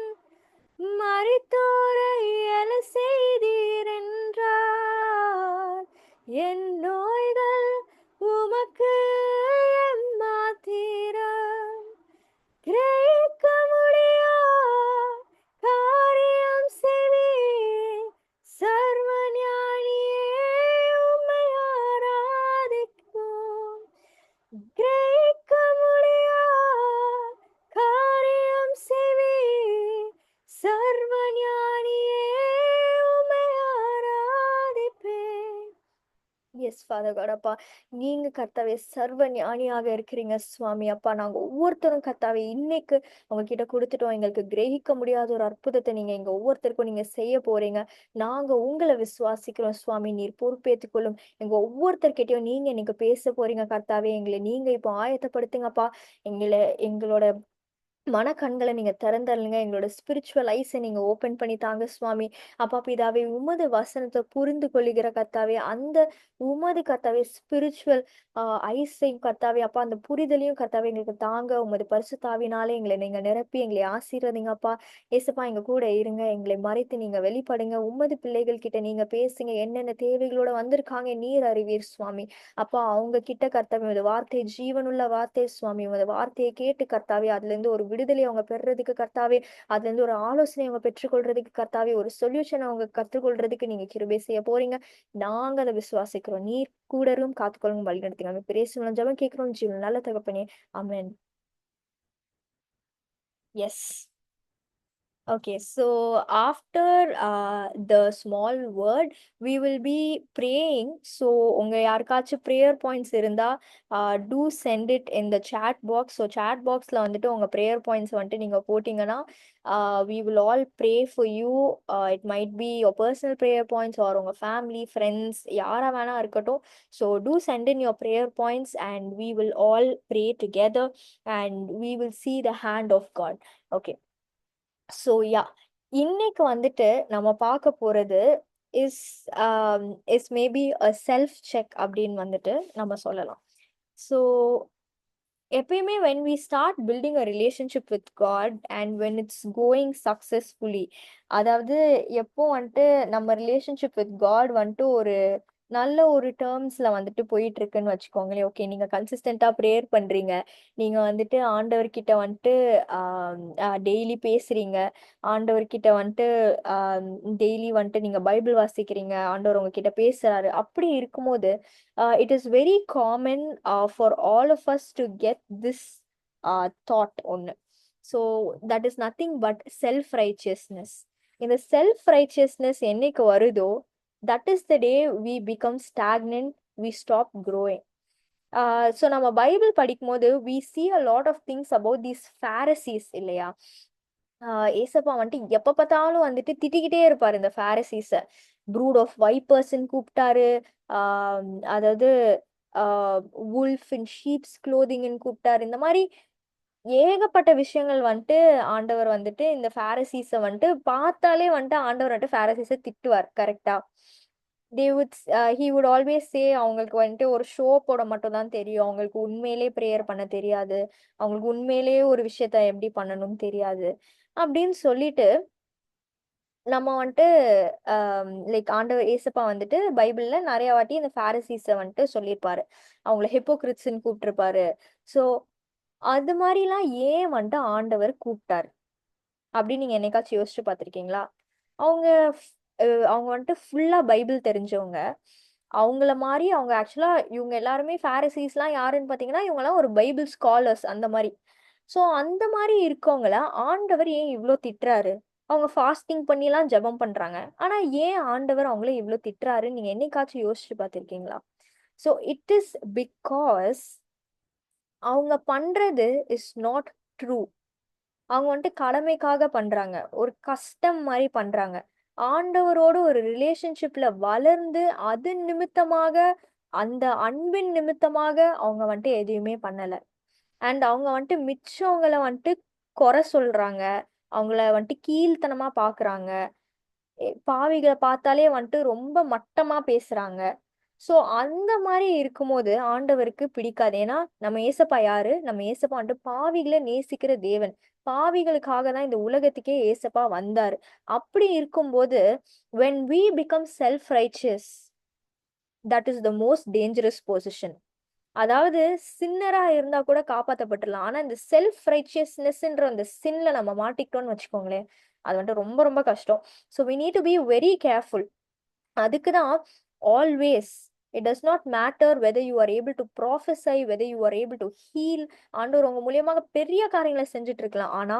மரித்தோரை எழ செய்தீர் என்றார். என் நோய்கள் உமக்கு எம்மாத்திரம். கிரகிக்க முடியா காரியம் செய்வீர். சர்வ ஞானியே, உம்மை ஆராதிக்கும். கிரகிக்க முடியா காரியம் செய்வீர். சர்வ ஞானியே, உம்மை ஆராதிப்பேன். Yes father God. அப்பா, நீங்க கர்த்தாவே சர்வ ஞானியாக இருக்கிறீங்க சுவாமி. அப்பா, நாங்க ஒவ்வொருத்தரும் கர்த்தாவே இன்னைக்கு உங்ககிட்ட கொடுத்துட்டோம். எங்களுக்கு கிரகிக்க முடியாத ஒரு அற்புதத்தை நீங்க எங்க ஒவ்வொருத்தருக்கும் நீங்க செய்ய போறீங்க. நாங்க உங்களை விசுவாசிக்கிறோம் சுவாமி. நீர் பொறுப்பேற்றுக் கொள்ளும். எங்க ஒவ்வொருத்தர்கிட்டயும் நீங்க இன்னைக்கு பேச போறீங்க கர்த்தாவே. எங்களை நீங்க இப்போ ஆயத்தப்படுத்துங்கப்பா. எங்களோட மனக்கண்களை நீங்க திறந்தருளுங்க. எங்களோட ஸ்பிரிச்சுவல் ஐஸை நீங்க ஓபன் பண்ணி தாங்க சுவாமி. அப்பா பிதாவே, உமது வசனத்தை புரிந்து கொள்ளுகிற கர்த்தாவே, அந்த உமது கர்த்தாவே ஸ்பிரிச்சுவல் ஐஸையும் கர்த்தாவே, அப்பா அந்த புரிதலையும் கர்த்தாவே எங்களுக்கு தாங்க. உமது பரிசுத்தாவினாலே எங்களை நீங்க நிரப்பி எங்களை ஆசீர்வதிங்க அப்பா. ஏசப்பா, எங்க கூட இருங்க. எங்களை மறைத்து நீங்க வெளிப்படுங்க. உமது பிள்ளைகள் கிட்ட நீங்க பேசுங்க. என்னென்ன தேவைகளோட வந்திருக்காங்க நீர் அறிவீர் சுவாமி. அப்பா, அவங்க கிட்ட கர்த்தாவே உமது வார்த்தை ஜீவனுள்ள வார்த்தை சுவாமி. உமது வார்த்தையை கேட்டு கர்த்தாவே அதுல இருந்து ஒரு விடுதலை அவங்க பெறுறதுக்கு கர்த்தாவே, அதுல இருந்து ஒரு ஆலோசனை அவங்க பெற்றுக்கொள்றதுக்கு கர்த்தாவே, ஒரு சொல்யூஷன் அவங்க கற்றுக்கொள்றதுக்கு நீங்க கிருபை செய்ய போறீங்க. நாங்க அதை விசுவாசிக்கிறோம். நீர் கூடரும் காத்துக்கொள்ளும் வழி நடத்துங்க. பிரேசு ஜெபம் கேட்கிறோம் ஜீவன் நல்ல தகப்பனே. ஆமென். S. Okay, so after the small word, we will be praying. So, உங்க யாருக்காச்சும் prayer points இருந்தா, do send it in the chat box. So, chat boxல வந்துட்டு உங்க prayer points வந்துட்டு நீங்க போட்டீங்கன்னா, we will all pray for you. It might be your personal prayer points or உங்க family, friends, யாரா வேணா இருக்கட்டும். So, do send in your prayer points and we will all pray together and we will see the hand of God. Okay. So yeah இன்னைக்கு வந்துட்டு நம்ம பார்க்க போறது is is maybe a self check அப்படின்னு வந்துட்டு நம்ம சொல்லலாம். ஸோ எப்பயுமே when we start building a relationship with God and when it's going successfully, அதாவது எப்போ வந்துட்டு நம்ம ரிலேஷன்ஷிப் வித் காட் வந்துட்டு ஒரு நல்ல ஒரு டேர்ம்ஸ்ல வந்துட்டு போயிட்டு இருக்குன்னு வச்சுக்கோங்களேன். ஓகே, நீங்க கன்சிஸ்டண்டா ப்ரேயர் பண்றீங்க, நீங்க வந்துட்டு ஆண்டவர்கிட்ட வந்துட்டு டெய்லி பேசுறீங்க, ஆண்டவர்கிட்ட வந்துட்டு டெய்லி வந்துட்டு நீங்க பைபிள் வாசிக்கிறீங்க, ஆண்டவர் உங்ககிட்ட பேசுறாரு. அப்படி இருக்கும்போது it is very common for all of us to get this thought ஒண்ணு. So that is nothing but self righteousness. இந்த செல்ஃப் ரைச்சியஸ்னஸ் என்னைக்கு வருதோ, that is the day we become stagnant, we stop growing. So நம்ம Bible படிக்கும்போது we see a lot of things about these Pharisees இல்லையா? ஏசப்பா வந்துட்டு எப்ப பார்த்தாலும் வந்துட்டு திட்டிக்கிட்டே இருப்பாரு இந்த Pharisees. ப்ரூட் ஆஃப் வைப்பர்ஸ்ன்னு கூப்பிட்டாரு. அதாவது வுல்ஃப் இன் ஷீப்ஸ் க்ளோதிங்னு கூப்பிட்டாரு. இந்த மாதிரி ஏகப்பட்ட விஷயங்கள் வந்துட்டு ஆண்டவர் வந்துட்டு இந்த Pharisees வந்துட்டு பார்த்தாலே வந்துட்டு ஆண்டவர் வந்துட்டு Pharisees திட்டுவார். கரெக்டா? he would always say அவங்களுக்கு வந்துட்டு ஒரு ஷோ போட மட்டும் தான் தெரியும், அவங்களுக்கு உண்மையிலே ப்ரேயர் பண்ண தெரியாது, அவங்களுக்கு உண்மையிலேயே ஒரு விஷயத்த எப்படி பண்ணணும்னு தெரியாது அப்படின்னு சொல்லிட்டு நம்ம வந்துட்டு லைக் ஆண்டவர் ஏசப்பா வந்துட்டு பைபிள்ல நிறைய வாட்டி இந்த Pharisees வந்துட்டு சொல்லியிருப்பாரு, அவங்கள ஹிப்போக்ரிட்ஸ்ன்னு கூப்பிட்டுருப்பாரு. ஸோ அது மாதிரிலாம் ஏன் வந்துட்டு ஆண்டவர் கூப்பிட்டாரு அப்படின்னு நீங்க என்னைக்காச்சும் யோசிச்சு பார்த்திருக்கீங்களா? அவங்க அவங்க வந்துட்டு ஃபுல்லா பைபிள் தெரிஞ்சவங்க. அவங்கள மாதிரி அவங்க ஆக்சுவலா இவங்க எல்லாருமே Phariseesலாம் யாருன்னு பார்த்தீங்கன்னா, இவங்கலாம் ஒரு பைபிள் ஸ்காலர்ஸ் அந்த மாதிரி. ஸோ அந்த மாதிரி இருக்கவங்கள ஆண்டவர் ஏன் இவ்ளோ திட்டுறாரு? அவங்க ஃபாஸ்டிங் பண்ணிலாம் ஜெபம் பண்றாங்க. ஆனா ஏன் ஆண்டவர் அவங்கள இவ்ளோ திட்டுறாருன்னு நீங்க என்னைக்காச்சும் யோசிச்சு பார்த்திருக்கீங்களா? ஸோ இட் இஸ் பிகாஸ் அவங்க பண்றது இஸ் நாட் ட்ரூ. அவங்க வந்துட்டு கடமைக்காக பண்றாங்க, ஒரு கஷ்டம் மாதிரி பண்றாங்க. ஆண்டவரோட ஒரு ரிலேஷன்ஷிப்ல வளர்ந்து அது நிமித்தமாக, அந்த அன்பின் நிமித்தமாக அவங்க வந்துட்டு எதையுமே பண்ணல. அண்ட் அவங்க வந்துட்டு மிச்சவங்கள வந்துட்டு குறை சொல்றாங்க, அவங்கள வந்துட்டு கீழ்த்தனமா பாக்குறாங்க, பாவிகளை பார்த்தாலே வந்துட்டு ரொம்ப மட்டமா பேசுறாங்க. சோ அந்த மாதிரி இருக்கும்போது ஆண்டவருக்கு பிடிக்காது. ஏன்னா நம்ம ஏசப்பா யாரு? நம்ம ஏசப்பா வந்துட்டு பாவிகளை நேசிக்கிற தேவன். பாவிகளுக்காக தான் இந்த உலகத்துக்கே ஏசப்பா வந்தாரு. அப்படி இருக்கும்போது when we become self righteous, that is the most dangerous position. அதாவது சின்னரா இருந்தா கூட காப்பாத்தப்பட்டுலாம். ஆனா இந்த செல்ஃப் ரைச்சியஸ்னஸ்ன்ற அந்த சின்ல நம்ம மாட்டிக்கிட்டோம்னு வச்சுக்கோங்களேன், அது வந்துட்டு ரொம்ப ரொம்ப கஷ்டம். So we need to be very careful. அதுக்கு தான் always it does not matter whether you are able to prophesy, whether you are able to heal. ஆண்டவர் உங்க மூலியமாக பெரிய காரியங்களை செஞ்சுட்டு இருக்கலாம். ஆனா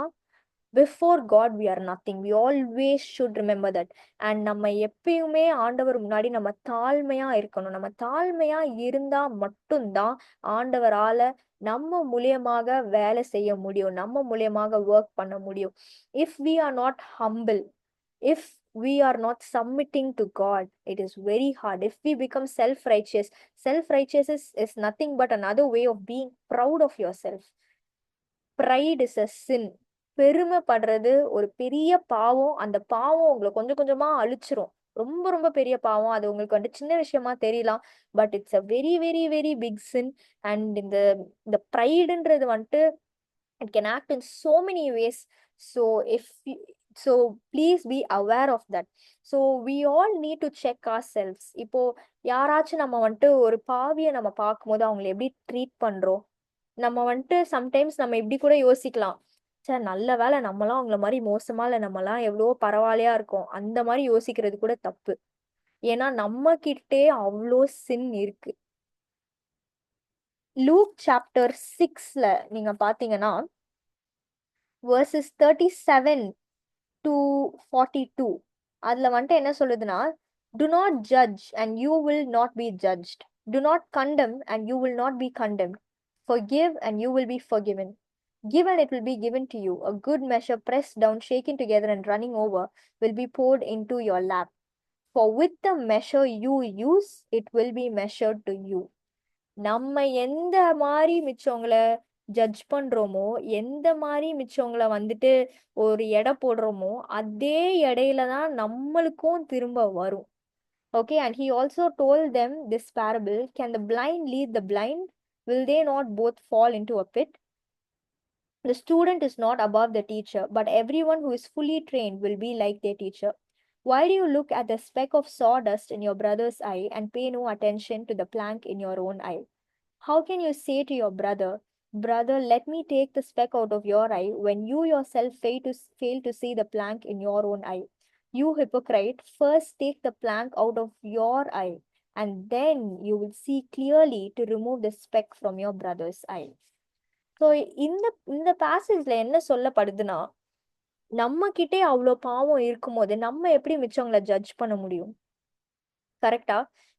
before God we are nothing. We always should remember that. And நம்ம எப்பயுமே ஆண்டவர் முன்னாடி நம்ம தாழ்மையா இருக்கணும். நம்ம தாழ்மையா இருந்தா மட்டும்தான் ஆண்டவரால நம்ம மூலியமாக வேலை செய்ய முடியும், நம்ம மூலியமாக ஒர்க் பண்ண முடியும். If we are not humble, if we are not submitting to God, it is very hard. If we become self-righteous, self-righteous is nothing but another way of being proud of yourself. Pride is a sin. பெருமைப்படுறது ஒரு பெரிய பாவம். அந்த பாவம் உங்களை கொஞ்சம் கொஞ்சமா அழிச்சிரும். ரொம்ப ரொம்ப பெரிய பாவம். அது உங்களுக்கு வந்துட்டு சின்ன விஷயமா தெரியலாம், but it's a very very very big sin. And இந்த ப்ரைடுன்றது வந்துட்டு it can act in so many ways. So if so please be aware of that. So we all need to check ourselves. இப்போ யாராச்சும் நம்ம வந்துட்டு ஒரு பாவியை நம்ம பார்க்கும்போது அவங்களை எப்படி ட்ரீட் பண்றோம், நம்ம வந்துட்டு சம்டைம்ஸ் நம்ம இப்படி கூட யோசிக்கலாம், சார் நல்ல வேலை நம்மளாம் அவங்கள மாதிரி மோசமா இல்லை, நம்மலாம் எவ்வளவோ பரவாயில்லையா இருக்கோம், அந்த மாதிரி யோசிக்கிறது கூட தப்பு. ஏன்னா நம்ம கிட்டே அவ்வளோ சின் இருக்கு. லூக் சாப்டர் 6ல நீங்க பாத்தீங்கன்னா verses 37 to 42 அதுல வந்துட்டு என்ன சொல்லுதுன்னா, do not judge and you will not be judged, do not condemn and you will not be condemned, forgive and you will be forgiven, give and it will be given to you, a good measure pressed down, shaken together and running over will be poured into your lap, for with the measure you use it will be measured to you. நம்ம எந்த மாதிரி மிச்சவங்களை judge பண்றோமோ, எந்த மாதிரி மிச்சவங்களை வந்துட்டு ஒரு எடை போடுறோமோ, அதே எடையில தான் நம்மளுக்கும் திரும்ப வரும். Okay, and he also told them this parable: can the blind lead the blind? Will they not both fall into a pit? The student is not above the teacher, but everyone who is fully trained will be like their teacher. Why do you look at the speck of sawdust in your brother's eye and pay no attention to the plank in your own eye? How can you say to your brother, "Brother, let me take the speck out of your eye," when you yourself fail to see the plank in your own eye? You hypocrite, first take the plank out of your eye, and then you will see clearly to remove the speck from your brother's eye. So இந்த இந்த பேசேஜ்ல என்ன சொல்லப்படுதுன்னா, நம்ம கிட்டே அவ்வளோ பாவம் இருக்கும்போது நம்ம எப்படி மிச்சவங்களை ஜட்ஜ் பண்ண முடியும்? கரெக்டா?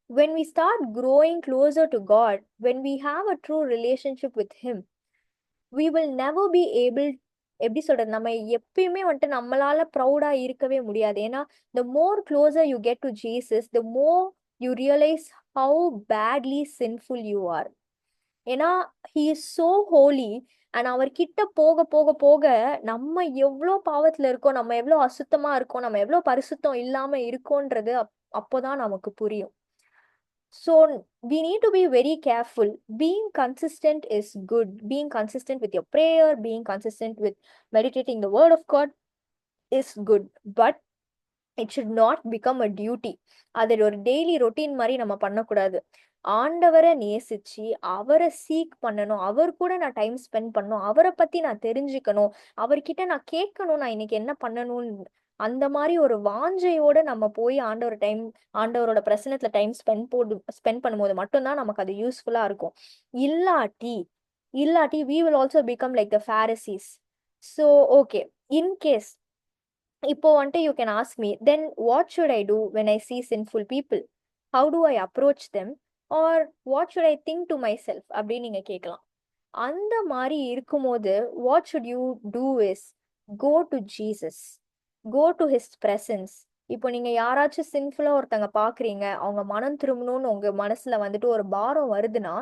when we start growing closer to God, when we have a true relationship with him, we will never be able, எப்படி சொல்றது, நம்ம எப்பயுமே வந்துட்டு நம்மளால ப்ரௌடா இருக்கவே முடியாது. ஏன்னா the more closer you get to Jesus, the more you realize how badly sinful you are. ஏன்னா he is so holy, and அவர்கிட்ட போக போக போக நம்ம எவ்வளோ பாவத்துல இருக்கோம், நம்ம எவ்வளோ அசுத்தமா இருக்கோம், நம்ம எவ்வளோ பரிசுத்தம் இல்லாம இருக்கோன்றது அப்போதான் நமக்கு புரியும். So we need to be very careful. Being consistent is good. Being consistent with your prayer, being consistent with meditating the word of God is good. But it should not become a duty. அது ஒரு daily routine மாதிரி நம்ம பண்ணக்கூடாது. ஆண்டவரை நேசிச்சு அவரை seek பண்ணணும், அவர் கூட நான் டைம் ஸ்பெண்ட் பண்ணணும், அவரை பத்தி நான் தெரிஞ்சுக்கணும், அவர்கிட்ட நான் கேட்கணும் நான் இன்னைக்கு என்ன பண்ணணும்னு. அந்த மாதிரி ஒரு வாஞ்சையோட நம்ம போய் ஆண்டவரோட பிரசனத்துல டைம் ஸ்பெண்ட் பண்ணும்போது மட்டும்தான் நமக்கு அது யூஸ்ஃபுல்லா இருக்கும். இல்லாட்டி we will also become like the Pharisees. So okay, in case இப்போ வந்துட்டு you can ask me, then what should I do when I see sinful people? How do I approach them? Or what should I think to myself? அப்படின்னு நீங்க கேட்கலாம். அந்த மாதிரி இருக்கும்போது what should you do is go to Jesus, go to his presence. இப்போ நீங்க யாராச்சும் சின்ஃபுல்லா ஒருத்தங்க பாக்குறீங்க, அவங்க மனம் திரும்பணும்னு உங்க மனசுல வந்துட்டு ஒரு பாரம் வருதுன்னா,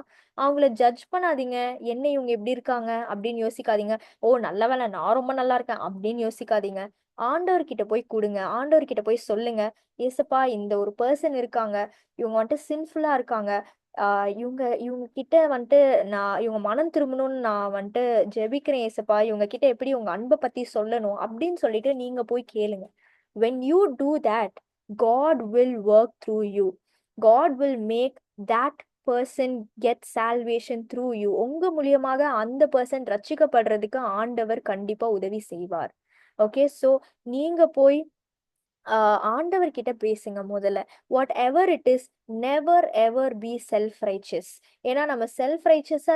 அவங்கள ஜட்ஜ் பண்ணாதீங்க. என்ன இவங்க எப்படி இருக்காங்க அப்படின்னு யோசிக்காதீங்க. ஓ நல்ல வேளை நான் ரொம்ப நல்லா இருக்கேன் அப்படின்னு யோசிக்காதீங்க. ஆண்டவர்கிட்ட போய் கொடுங்க, ஆண்டவர்கிட்ட போய் சொல்லுங்க, ஏசப்பா இந்த ஒரு பர்சன் இருக்காங்க, இவங்க வந்துட்டு சின்ஃபுல்லா இருக்காங்க, இவங்க கிட்ட வந்துட்டு இவங்க மனம் திரும்பணும்னு நான் வந்துட்டு ஜெபிக்கிறேன் ஏசப்பா, இவங்க கிட்ட எப்படி உங்க அன்பை பத்தி சொல்லணும் அப்படின்னு சொல்லிட்டு நீங்க போய் கேளுங்க. when you do that, God will work through you. God will make that person get salvation through you. உங்க மூலியமாக அந்த பர்சன் ரட்சிக்கப்படுறதுக்கு ஆண்டவர் கண்டிப்பா உதவி செய்வார். ஓகே, ஸோ நீங்க போய் ஆண்டவர்கிட்ட பேசுங்க முதல்ல. What ever it is, never ever be self righteous. ஏன்னா நம்ம செல்ஃப் ரைச்சியஸா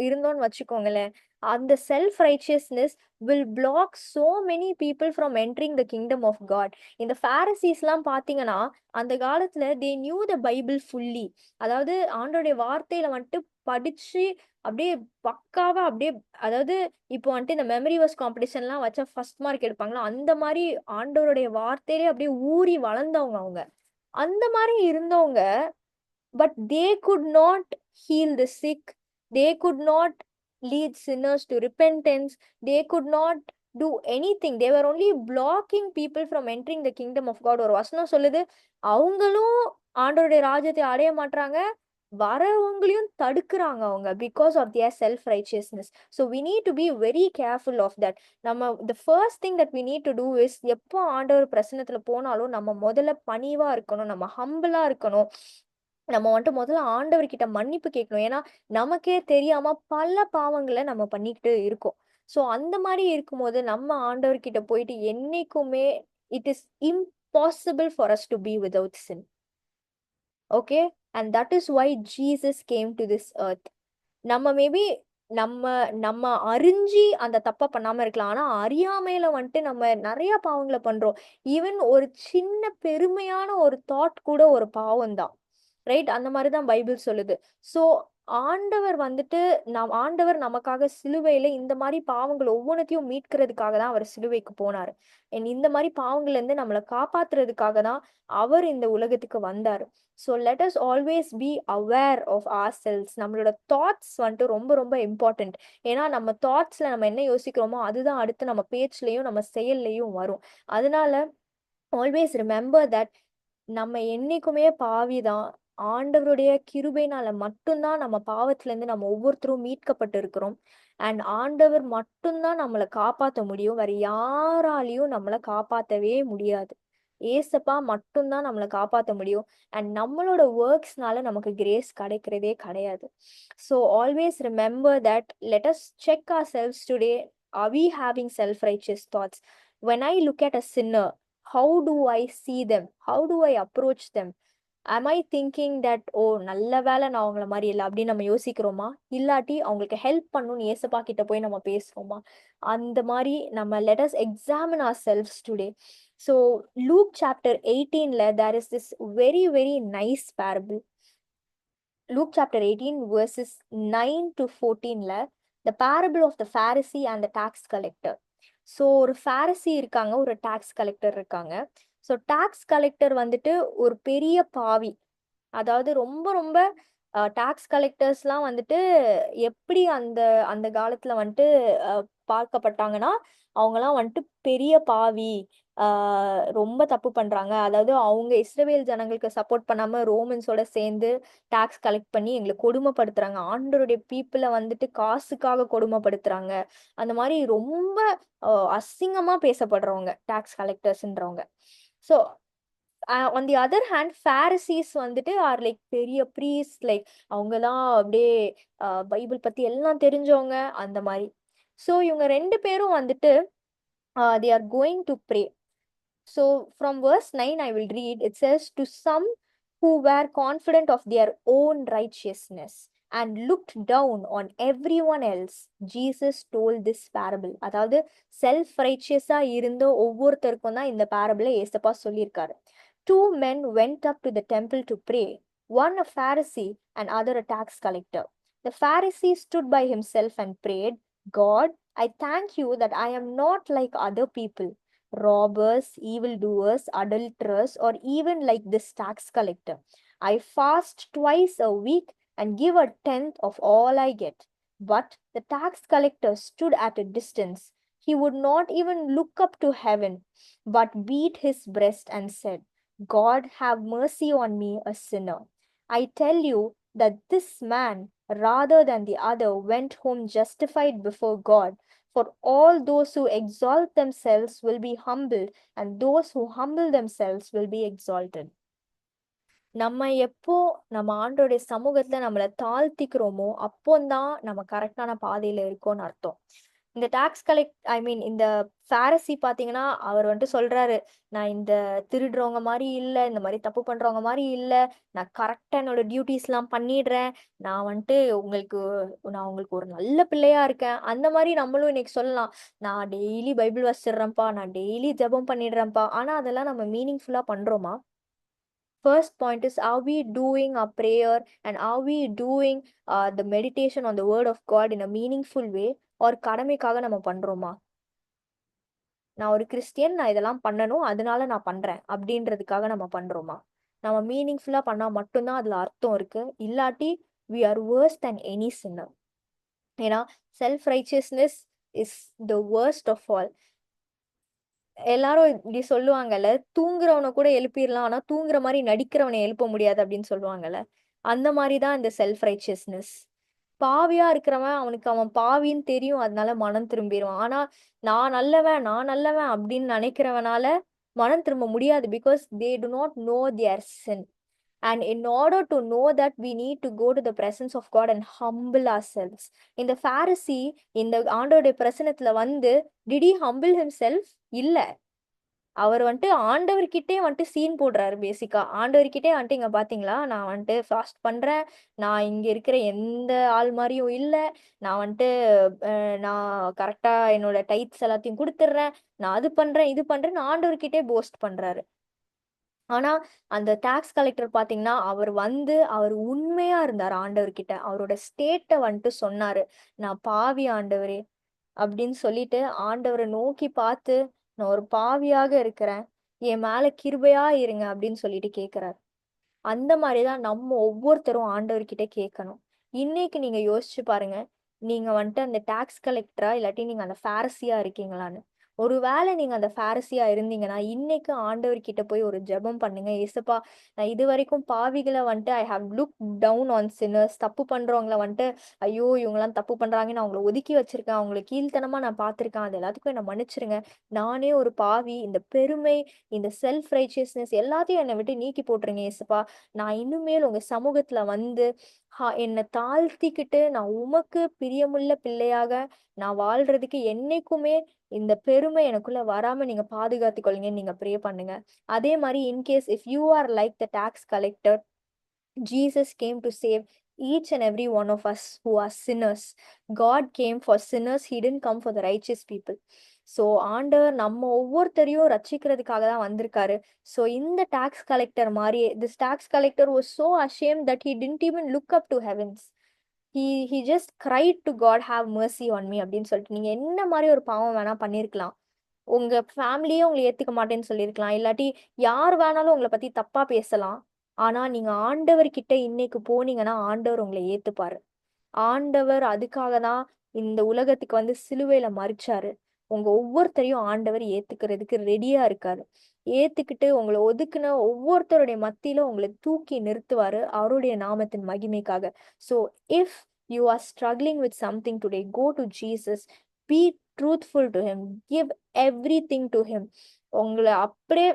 இருந்தோம்னு வச்சுக்கோங்களேன், அந்த self righteousness will black so many people from entering the kingdom of God. இந்த Phariseesலாம் பார்த்தீங்கன்னா அந்த காலத்துல they knew the Bible fully. அதாவது ஆண்டோடைய வார்த்தையில வந்துட்டு படிச்சு அப்படியே பக்காவா அப்படியே, அதாவது இப்போ வந்துட்டு இந்த மெமரி வர்ஸ் காம்படிஷன்லாம் வச்சா ஃபர்ஸ்ட் மார்க் எடுப்பாங்களா, அந்த மாதிரி ஆண்டவருடைய வார்த்தையிலே அப்படியே ஊறி வளர்ந்தவங்க அவங்க. அந்த மாதிரி இருந்தவங்க, but they could not heal the sick, they could not lead sinners to repentance, they could not do anything. They were only blocking people from entering the kingdom of God. ஒரு வசனம் சொல்லுது, அவங்களும் ஆண்டவருடைய ராஜ்யத்தை அடைய மாட்றாங்க, வரவங்களையும் தடுக்கிறாங்க அவங்க, because of their self righteousness. So we need to be very careful of that. நம்ம the first thing that we need to do is, எப்போ ஆண்டவர் பிரசனத்துல போனாலும் நம்ம முதல்ல பணிவா இருக்கணும், நம்ம ஹம்பிளா இருக்கணும், நம்ம வந்துட்டு முதல்ல ஆண்டவர்கிட்ட மன்னிப்பு கேட்கணும். ஏன்னா நமக்கே தெரியாம பல பாவங்களை நம்ம பண்ணிக்கிட்டு இருக்கோம். ஸோ அந்த மாதிரி இருக்கும்போது நம்ம ஆண்டவர்கிட்ட போயிட்டு என்னைக்குமே it is impossible for us to be without sin. Okay, and that is why Jesus came to this earth. நம்ம மேபி நம்ம நம்ம அறிஞ்சு அந்த தப்ப பண்ணாம இருக்கலாம். ஆனா அறியாமையில வந்துட்டு நம்ம நிறைய பாவங்கள பண்றோம். ஈவன் ஒரு சின்ன பெருமையான ஒரு தாட் கூட ஒரு பாவம் தான். ரைட்? அந்த மாரி தான் பைபிள் சொல்லுது. ஸோ ஆண்டவர் வந்துட்டு ஆண்டவர் நமக்காக சிலுவையில இந்த மாரி பாவங்கள் ஒவ்வொன்னத்தையும் மீட்கிறதுக்காக தான் அவர் சிலுவைக்கு போனாரு. இந்த மாரி பாவங்கள்லேருந்து நம்மள காப்பாத்துறதுக்காக தான் அவர் இந்த உலகத்துக்கு வந்தாரு. So let us always be aware of ourselves. நம்மளோட தாட்ஸ் வந்துட்டு ரொம்ப ரொம்ப இம்பார்ட்டன்ட். ஏன்னா நம்ம தாட்ஸ்ல நம்ம என்ன யோசிக்கிறோமோ அதுதான் அடுத்து நம்ம பேச்சுலயும் நம்ம செயல்லயும் வரும். அதனால ஆல்வேஸ் ரிமெம்பர் தட் நம்ம என்னைக்குமே பாவிதான். ஆண்டவருடைய கிருபையினால மட்டும்தான் நம்ம பாவத்துல இருந்து நம்ம ஒவ்வொருத்தரும் மீட்கப்பட்டு இருக்கிறோம். அண்ட் ஆண்டவர் மட்டும்தான் நம்மளை காப்பாத்த முடியும். வேற யாராலையும் நம்மளை காப்பாத்தவே முடியாது. ஏசப்பா மட்டும்தான் நம்மளை காப்பாத்த முடியும். அண்ட் நம்மளோட ஒர்க்ஸ்னால நமக்கு கிரேஸ் கிடைக்கிறதே கிடையாது. So always remember that let us check ourselves today. Are we having self righteous thoughts? when I look at a sinner, how do I see them? How do I approach them? am I thinking that ஓ நல்ல வேளை நான் அவங்கள மாதிரி இல்லை அப்படின்னு நம்ம யோசிக்கிறோமா? இல்லாட்டி அவங்களுக்கு ஹெல்ப் பண்ணணும்னு ஏசப்பா கிட்ட போய் நம்ம பேசுறோமா? அந்த மாதிரி நம்ம let us examine ourselves today. So Luke chapter 18ல there is this very very nice parable. Luke chapter 18 verses 9 to 14ல the parable of the Pharisee and the tax collector. So ஒரு Pharisee இருக்காங்க, ஒரு டாக்ஸ் கலெக்டர் இருக்காங்க. So tax collector வந்துட்டு ஒரு பெரிய பாவி. அதாவது ரொம்ப ரொம்ப டாக்ஸ் கலெக்டர்ஸ்லாம் வந்துட்டு எப்படி அந்த அந்த காலத்துல வந்துட்டு பார்க்கப்பட்டாங்கன்னா, அவங்கலாம் வந்துட்டு பெரிய பாவி, ரொம்ப தப்பு பண்றாங்க. அதாவது அவங்க இஸ்ரவேல் ஜனங்களுக்கு சப்போர்ட் பண்ணாம ரோமன்ஸோட சேர்ந்து டாக்ஸ் கலெக்ட் பண்ணி எங்களை கொடுமைப்படுத்துறாங்க. ஆண்டவருடைய பீப்புளை வந்துட்டு காசுக்காக கொடுமைப்படுத்துறாங்க. அந்த மாதிரி ரொம்ப அசிங்கமா பேசப்படுறவங்க டாக்ஸ் கலெக்டர்ஸ்ன்றவங்க. So on the other hand, Pharisees வந்துட்டு ஆர் லைக் பெரிய ப்ரீஸ்ட், லைக் அவங்கலாம் அப்படியே பைபிள் பத்தி எல்லாம் தெரிஞ்சவங்க அந்த மாதிரி. ஸோ இவங்க ரெண்டு பேரும் வந்துட்டு they are going to pray. So from verse 9 I will read. It says, to some who were confident of their own righteousness and looked down on everyone else, Jesus told this parable. அதாவது self ரைச்சியஸா இருந்த ஒவ்வொருத்தருக்கும் தான் இந்த பேரபிளை ஏசப்பா சொல்லியிருக்காரு. Two men went up to the temple to pray, one a Pharisee and other a tax collector. The Pharisee stood by himself and prayed, God, I thank you that I am not like other people, robbers, evildoers, adulterers, or even like this tax collector. I fast twice a week and give a tenth of all I get. But the tax collector stood at a distance. He would not even look up to heaven, but beat his breast and said, God, have mercy on me, a sinner. I tell you that this man, rather than the other, went home justified before God. For all those who exalt themselves will be humbled, and those who humble themselves will be exalted. நம்ம எப்போ நம்ம ஆண்டோடைய சமூகத்துல நம்மளை தாழ்த்திக்கிறோமோ அப்போதான் நம்ம கரெக்டான பாதையில இருக்கோம்னு அர்த்தம். இந்த டாக்ஸ் கலெக்ட் இந்த Pharisee பாத்தீங்கன்னா அவர் வந்துட்டு சொல்றாரு, நான் இந்த திருடுறவங்க மாதிரி இல்ல, இந்த மாதிரி தப்பு பண்றவங்க மாதிரி இல்ல, நான் கரெக்டா என்னோட டியூட்டிஸ் எல்லாம் பண்ணிடுறேன், நான் வந்துட்டு நான் உங்களுக்கு ஒரு நல்ல பிள்ளையா இருக்கேன். அந்த மாதிரி நம்மளும் இன்னைக்கு சொல்லலாம், நான் டெய்லி பைபிள் வாசிடுறேன்ப்பா, நான் டெய்லி ஜெபம் பண்ணிடுறேன்ப்பா. ஆனா அதெல்லாம் நம்ம மீனிங்ஃபுல்லா பண்றோமா? First point is, are we doing our prayer and are we doing the meditation on the word of God in a meaningful way, or கடமைக்காக நம்ம பண்றோமா? நான் ஒரு கிறிஸ்டியன், நான் இதெல்லாம் பண்ணணும் அதனால நான் பண்றேன் அப்படின்றதுக்காக நம்ம பண்றோமா? நம்ம மீனிங்ஃபுல்லா பண்ணா மட்டும்தான் அதுல அர்த்தம் இருக்கு. இல்லாட்டி we are worse than any sinner. ஏன்னா self righteousness is the worst of all. எல்லாரும் இப்படி சொல்லுவாங்கல்ல, தூங்குறவனை கூட எழுப்பிடலாம், ஆனா தூங்குற மாதிரி நடிக்கிறவனை எழுப்ப முடியாது அப்படின்னு சொல்லுவாங்கல்ல. அந்த மாதிரிதான் இந்த செல்ஃப் ரைச்சியஸ்னஸ். பாவியா இருக்கிறவன் அவனுக்கு அவன் பாவின்னு தெரியும், அதனால மனம் திரும்பிடுவான். ஆனா நான் நல்லவன் நான் நல்லவன் அப்படின்னு நினைக்கிறவனால மனம் திரும்ப முடியாது. Because they do not know their sin. And in order to know that, we need to go to the presence of God and humble ourselves. இந்த Pharisee இந்த ஆண்டோடைய பிரசனத்துல வந்து did he humble himself? இல்ல. அவர் வந்துட்டு ஆண்டவர்கிட்டே வந்துட்டு சீன் போடுறாரு. பேசிக்கா ஆண்டவர்கிட்டே வந்துட்டு, இங்க பாத்தீங்களா நான் வந்துட்டு ஃபாஸ்ட் பண்றேன், நான் இங்க இருக்கிற எந்த ஆள் மாதிரியும் இல்ல, நான் வந்துட்டு நான் கரெக்டா என்னோட டைட்ஸ் எல்லாத்தையும் கொடுத்துட்றேன், நான் அது பண்றேன் இது பண்றேன்னு ஆண்டவர்கிட்டே போஸ்ட் பண்றாரு. ஆனா அந்த டாக்ஸ் கலெக்டர் பாத்தீங்கன்னா, அவர் உண்மையா இருந்தார் ஆண்டவர்கிட்ட. அவரோட ஸ்டேட்ட வந்துட்டு சொன்னாரு. நான் பாவி ஆண்டவரே அப்படின்னு சொல்லிட்டு ஆண்டவரை நோக்கி பார்த்து, நான் ஒரு பாவியாக இருக்கிறேன், என் மேல கிருபையா இருங்க அப்படின்னு சொல்லிட்டு கேக்குறாரு. அந்த மாதிரிதான் நம்ம ஒவ்வொருத்தரும் ஆண்டவர்கிட்ட கேட்கணும். இன்னைக்கு நீங்க யோசிச்சு பாருங்க, நீங்க வந்துட்டு அந்த டாக்ஸ் கலெக்டரா இல்லாட்டி நீங்க அந்த பாரசியா இருக்கீங்களான்னு. ஒருவேளை நீங்க அந்த பாரசியா இருந்தீங்கன்னா, இன்னைக்கு ஆண்டவர்கிட்ட போய் ஒரு ஜெபம் பண்ணுங்க. ஏசப்பா, நான் இது வரைக்கும் பாவிகளை வந்துட்டு I have look down on sinners, தப்பு பண்றவங்கள வந்துட்டு ஐயோ இவங்கெல்லாம் தப்பு பண்றாங்கன்னு அவங்கள ஒதுக்கி வச்சிருக்கேன், அவங்கள கீழ்த்தனமா நான் பார்த்திருக்கேன், அது எல்லாத்துக்கும் என்ன மன்னிச்சிருங்க. நானே ஒரு பாவி, இந்த பெருமை, இந்த செல்ஃப் ரைச்சியஸ்னஸ் எல்லாத்தையும் என்னை விட்டு நீக்கி போட்டுருங்க ஏசப்பா. நான் இனிமேல் உங்க சமூகத்துல வந்து என்னை தாழ்த்திக்கிட்டு நான் உமக்கு பிரியமுள்ள பிள்ளையாக நான் வாழ்றதுக்கு என்னைக்குமே இந்த பெருமை எனக்குள்ள வராம நீங்க பாதுகாத்துக் கொள்ளுங்கன்னு நீங்க ப்ரே பண்ணுங்க. அதே மாதிரி in case if you are like the tax collector, Jesus came to save each and every one of us who are sinners. God came for sinners, He didn't come for the righteous people. So ஆண்டவர் நம்ம ஒவ்வொருத்தரையும் ரட்சிக்கிறதுக்காக தான் வந்திருக்காரு. So இந்த tax collector மாதிரியே, this tax collector was so ashamed that he didn't even look up to heavens. He just cried to God, have mercy on me அப்படின்னு சொல்லிட்டு. நீங்க என்ன மாதிரி ஒரு பாவம் வேணா பண்ணிருக்கலாம், உங்க ஃபேமிலியே உங்களை ஏத்துக்க மாட்டேன்னு சொல்லியிருக்கலாம், இல்லாட்டி யார் வேணாலும் உங்களை பத்தி தப்பா பேசலாம். ஆனா நீங்க ஆண்டவர் கிட்ட இன்னைக்கு போனீங்கன்னா ஆண்டவர் உங்களை ஏத்துப்பாரு. ஆண்டவர் அதுக்காக தான் இந்த உலகத்துக்கு வந்து சிலுவையில மரிச்சாரு. உங்க ஒவ்வொருத்தரையும் ஆண்டவர் ஏத்துக்கிறதுக்கு ரெடியா இருக்காரு. ஏத்துக்கிட்டு உங்களை ஒதுக்குன ஒவ்வொருத்தருடைய மத்தியில உங்களை தூக்கி நிறுத்துவாரு அவருடைய நாமத்தின் மகிமைக்காக. So if you are struggling with something today, go to Jesus, be truthful to him, give everything to him. உங்களை அப்படியே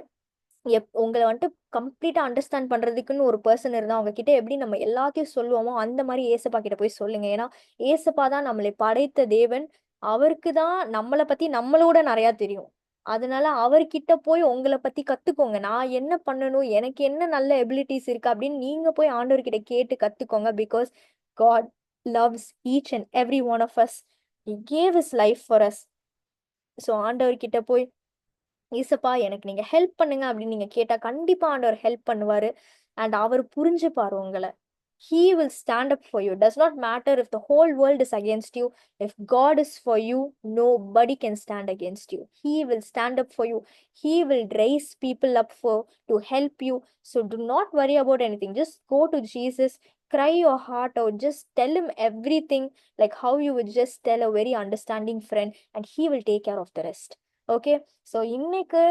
உங்களை வந்துட்டு கம்ப்ளீட்டா அண்டர்ஸ்டாண்ட் பண்றதுக்குன்னு ஒரு பர்சன் இருந்தா அவங்க கிட்ட எப்படி நம்ம எல்லாத்தையும் சொல்லுவோமோ அந்த மாதிரி ஏசப்பா கிட்ட போய் சொல்லுங்க. ஏன்னா ஏசப்பா தான் நம்மளை படைத்த தேவன். அவருக்கு தான் நம்மளை பத்தி நம்மளோட நிறைய தெரியும். அதனால அவர்கிட்ட போய் உங்களை பத்தி கத்துக்கோங்க. நான் என்ன பண்ணணும், எனக்கு என்ன நல்ல எபிலிட்டிஸ் இருக்கு அப்படின்னு நீங்க போய் ஆண்டவர்கிட்ட கேட்டு கத்துக்கோங்க. Because God loves each and every one of us. He gave his life for us. So ஆண்டவர்கிட்ட போய் ஈசப்பா எனக்கு நீங்க ஹெல்ப் பண்ணுங்க அப்படின்னு நீங்க கேட்டா கண்டிப்பா ஆண்டவர் ஹெல்ப் பண்ணுவாரு. அண்ட் அவர் புரிஞ்சுப்பாரு உங்களை. He will stand up for you. Does not matter if the whole world is against you. If God is for you, nobody can stand against you. He will stand up for you. He will raise people up to help you. So do not worry about anything. Just go to Jesus, cry your heart out, just tell him everything, like how you would just tell a very understanding friend, and he will take care of the rest. Okay, so இன்னைக்கு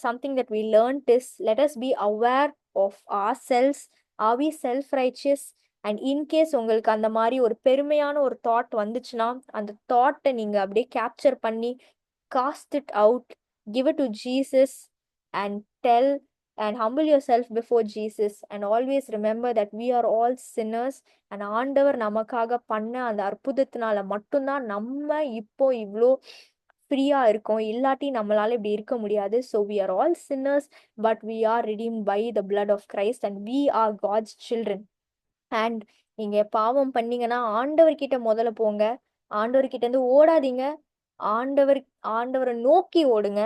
something that we learned is, let us be aware of ourselves. Are we self-righteous? And in case உங்களுக்கு அந்த மாதிரி ஒரு பெருமையான ஒரு thought வந்துச்சுன்னா அந்த தாட்டை நீங்க அப்படியே கேப்சர் பண்ணி cast it out, give it to Jesus and tell and humble yourself before Jesus and always remember that we are all sinners. And ஆண்டவர் நமக்காக பண்ண அந்த அற்புதத்தினால மட்டும்தான் நம்ம இப்போ இவ்வளோ ஃப்ரீயா இருக்கோம். இல்லாட்டி நம்மளால இப்படி இருக்க முடியாது. So we are all sinners, but we are redeemed by the blood of Christ and we are God's children. And நீங்க பாவம் பண்ணீங்கன்னா ஆண்டவர்கிட்ட முதல்ல போங்க. ஆண்டவர்கிட்ட இருந்து ஓடாதீங்க. ஆண்டவர் ஆண்டவரை நோக்கி ஓடுங்க.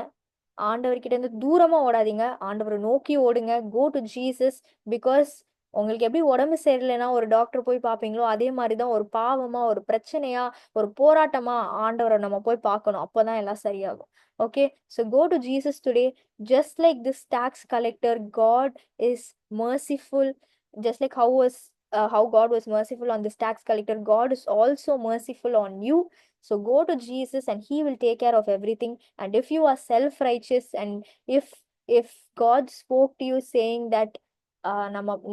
ஆண்டவர்கிட்ட இருந்து தூரமா ஓடாதீங்க. ஆண்டவரை நோக்கி ஓடுங்க. கோ டு ஜீசஸ். பிகாஸ் உங்களுக்கு எப்படி உடம்பு சரியில்லைன்னா ஒரு டாக்டர் போய் பார்ப்பீங்களோ அதே மாதிரிதான் ஒரு பாவமா, ஒரு பிரச்சனையா, ஒரு போராட்டமா ஆண்டவரை நம்ம போய் பார்க்கணும். அப்பதான் எல்லாம் சரியாகும். Okay, so go to Jesus today. Just like this tax collector, God is merciful. Just like how God was merciful on this tax collector, God is also merciful on you. So go to Jesus and he will take care of everything. And if you are self-righteous, and if God spoke to you saying that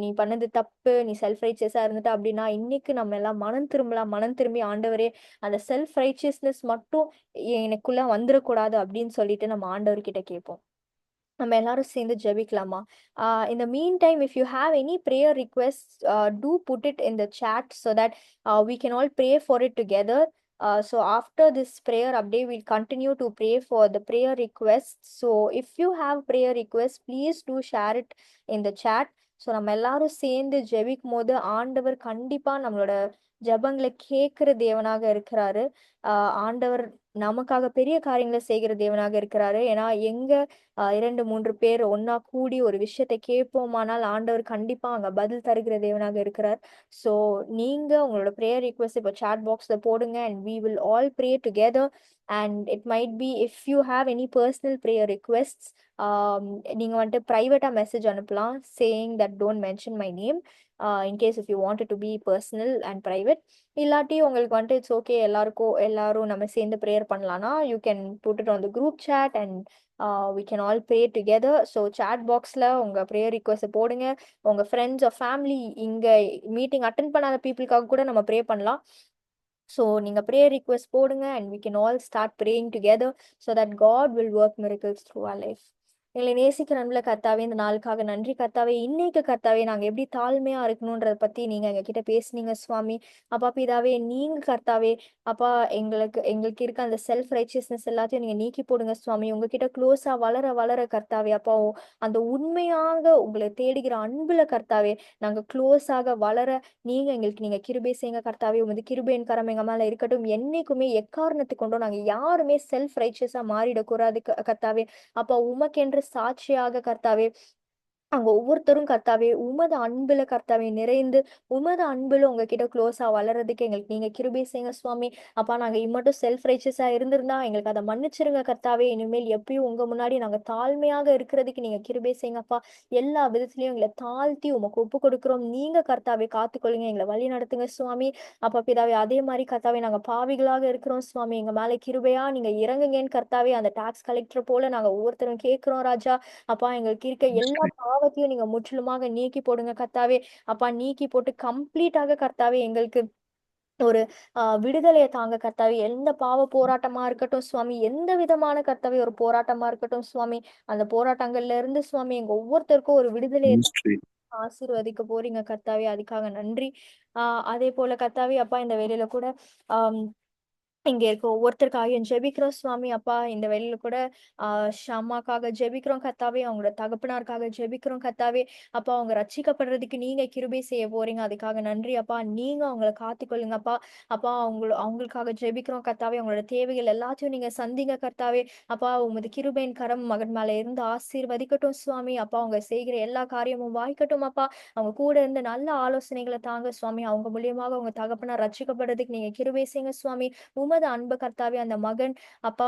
நீ பண்ணது தப்பு, நீ self ரைச்சியஸா இருந்துட்ட அப்படின்னா இன்னைக்கு நம்ம எல்லாம் மனம் திரும்பலாம். மனம் திரும்பி ஆண்டவரே அந்த செல்ஃப் ரைச்சியஸ்னஸ் மட்டும் எனக்குள்ள வந்துடக்கூடாது அப்படின்னு சொல்லிட்டு நம்ம ஆண்டவர்கிட்ட கேட்போம். நம்ம எல்லாரும் சேர்ந்து ஜெபிக்கலாமா? In the meantime, if you have any prayer requests, do put it in the chat so that we can all pray for it together. So after this prayer update, we'll continue to pray for the prayer requests. So if you have prayer requests, please do share it in the chat. So நம்ம எல்லாரும் சேர்ந்து ஜெபிக்கும் போது ஆண்டவர் கண்டிப்பா நம்மளோட ஜெபங்களை கேட்கிற தேவனாக இருக்கிறாரு. ஆண்டவர் நமக்காக பெரிய காரியங்களை செய்கிற தேவனாக இருக்கிறாரு. ஏன்னா எங்க 2-3 பேர் ஒன்னா கூடி ஒரு விஷயத்தை கேட்போமானால் ஆண்டவர் கண்டிப்பா அங்க பதில் தருகிற தேவனாக இருக்கிறார். ஸோ நீங்க உங்களோட ப்ரேயர் ரிக்வெஸ்ட் இப்போ சாட் பாக்ஸ்ல போடுங்க and we will all pray together. And it might be if you have any personal prayer requests, நீங்க வந்துட்டு ப்ரைவேட்டா மெசேஜ் அனுப்பலாம் saying that don't mention my name, in case if you want it to be personal and private. இல்லாட்டி உங்களுக்கு வந்துட்டு it's okay எல்லாரும் நம்ம சேர்ந்து prayer பண்ணலாம்னா you can put it on the group chat and we can all pray together. So chat பாக்ஸ்ல உங்க prayer request போடுங்க. உங்க ஃப்ரெண்ட்ஸ் ஆர் ஃபேமிலி இங்க மீட்டிங் அட்டன் பண்ணாத பீப்புளுக்காக கூட நம்ம ப்ரே பண்ணலாம். ஸோ நீங்க ப்ரேயர் ரிக்வெஸ்ட் போடுங்க and we can all start praying together so that God will work miracles through our life. எங்களை நேசிக்கிற அன்புள்ள கர்த்தாவே, இந்த நாளுக்காக நன்றி கர்த்தாவே. இன்னைக்கு கர்த்தாவே நாங்க எப்படி தாழ்மையா இருக்கணும்ன்றத பத்தி நீங்க எங்க கிட்ட பேசுனீங்க சுவாமி. அப்பா பிதாவே, நீங்க கர்த்தாவே அப்பா எங்களுக்கு இருக்க அந்த செல்ஃப் ரைச்சியஸ்னஸ் எல்லாத்தையும் நீங்க நீக்கி போடுங்க சுவாமி. உங்ககிட்ட க்ளோஸா வளர வளர கர்த்தாவே அப்பா அந்த உண்மையாக உங்களை தேடுகிற அன்புல கர்த்தாவே நாங்க க்ளோஸாக வளர நீங்க கிருபை செய்யுங்க கர்த்தாவே. உமது கிருபையின் கரம் எங்க மேல இருக்கட்டும். என்னைக்குமே எக்காரணத்தை கொண்டோம் நாங்க யாருமே செல்ஃப் ரைச்சியஸா மாறிடக்கூடாது கர்த்தாவே. அப்பா உமக்கென்று சாட்சியாக கர்த்தாவே அங்க ஒவ்வொருத்தரும் கர்த்தாவே உமது அன்புல கர்த்தாவே நிறைந்து உமது அன்புல உங்ககிட்ட க்ளோஸா வளர்றதுக்கு எங்களுக்கு நீங்க கிருபை செய்யுங்க சுவாமி. அப்பா நாங்க இம்மட்டும் செல்ஃப் ரைச்சஸா இருந்திருந்தா எங்களுக்கு அதை மன்னிச்சிருங்க கர்த்தாவே. இனிமேல் எப்பயும் உங்க முன்னாடி நாங்க தாழ்மையாக இருக்கிறதுக்கு நீங்க கிருபை செய்யுங்கப்பா. எல்லா விதத்திலயும் எங்களை தாழ்த்தி உமக்கு ஒப்பு கொடுக்கிறோம். நீங்க கர்த்தாவே காத்துக்கொள்ளுங்க, எங்களை வழி நடத்துங்க சுவாமி. அப்பா பிதாவே, அதே மாதிரி கர்த்தாவே நாங்க பாவிகளாக இருக்கிறோம் சுவாமி. எங்க மேல கிருபையா நீங்க இறங்குங்கன்னு கர்த்தாவே அந்த டாக்ஸ் கலெக்டர் போல நாங்க ஒவ்வொருத்தரும் கேட்கிறோம் ராஜா. அப்பா எங்களுக்கு இருக்க எல்லா பாவத்தையும் நீங்க முற்றிலுமாக நீக்கி போடுங்க கர்த்தாவே. அப்பா நீக்கி போட்டு கம்ப்ளீட்டாக கர்த்தாவே எங்களுக்கு ஒரு விடுதலையை தாங்க கர்த்தாவே. எந்த பாவ போராட்டமா இருக்கட்டும் சுவாமி, எந்த விதமான கர்த்தாவே ஒரு போராட்டமா இருக்கட்டும் சுவாமி, அந்த போராட்டங்கள்ல இருந்து சுவாமி எங்க ஒவ்வொருத்தருக்கும் ஒரு விடுதலையை ஆசீர்வதிக்க போறீங்க கர்த்தாவே. அதுக்காக நன்றி. அதே போல கர்த்தாவே அப்பா இந்த வேலையில கூட ஆஹ் இங்க இருக்க ஒவ்வொருத்தருக்காகவும் ஜெபிக்கிறோம் சுவாமி. அப்பா இந்த வேலையில கூட ஷாமாக்காக ஜெபிக்கிறோம் கத்தாவே. அவங்களோட தகப்பனாருக்காக ஜெபிக்கிறோம் கத்தாவே. அப்பா அவங்க ரட்சிக்கப்படுறதுக்கு நீங்க கிருபை செய்ய போறீங்க, அதுக்காக நன்றி அப்பா. நீங்க அவங்கள காத்துக்கொள்ளுங்கப்பா. அப்பா அவங்களுக்காக ஜெபிக்கிறோம் கத்தாவே. அவங்களோட தேவைகள் எல்லாத்தையும் நீங்க சந்திங்க கர்த்தாவே. அப்பா உமது கிருபையின் கரம் மகன் மேல இருந்து ஆசீர்வதிக்கட்டும் சுவாமி. அப்பா அவங்க செய்கிற எல்லா காரியமும் வாய்க்கட்டும் அப்பா. அவங்க கூட இருந்து நல்ல ஆலோசனைகளை தாங்க சுவாமி. அவங்க மூலியமாக அவங்க தகப்பனா ரட்சிக்கப்படுறதுக்கு நீங்க கிருபை செய்யுங்க சுவாமி. உமது அன்பு கர்த்தாவே அந்த மகன் அப்பா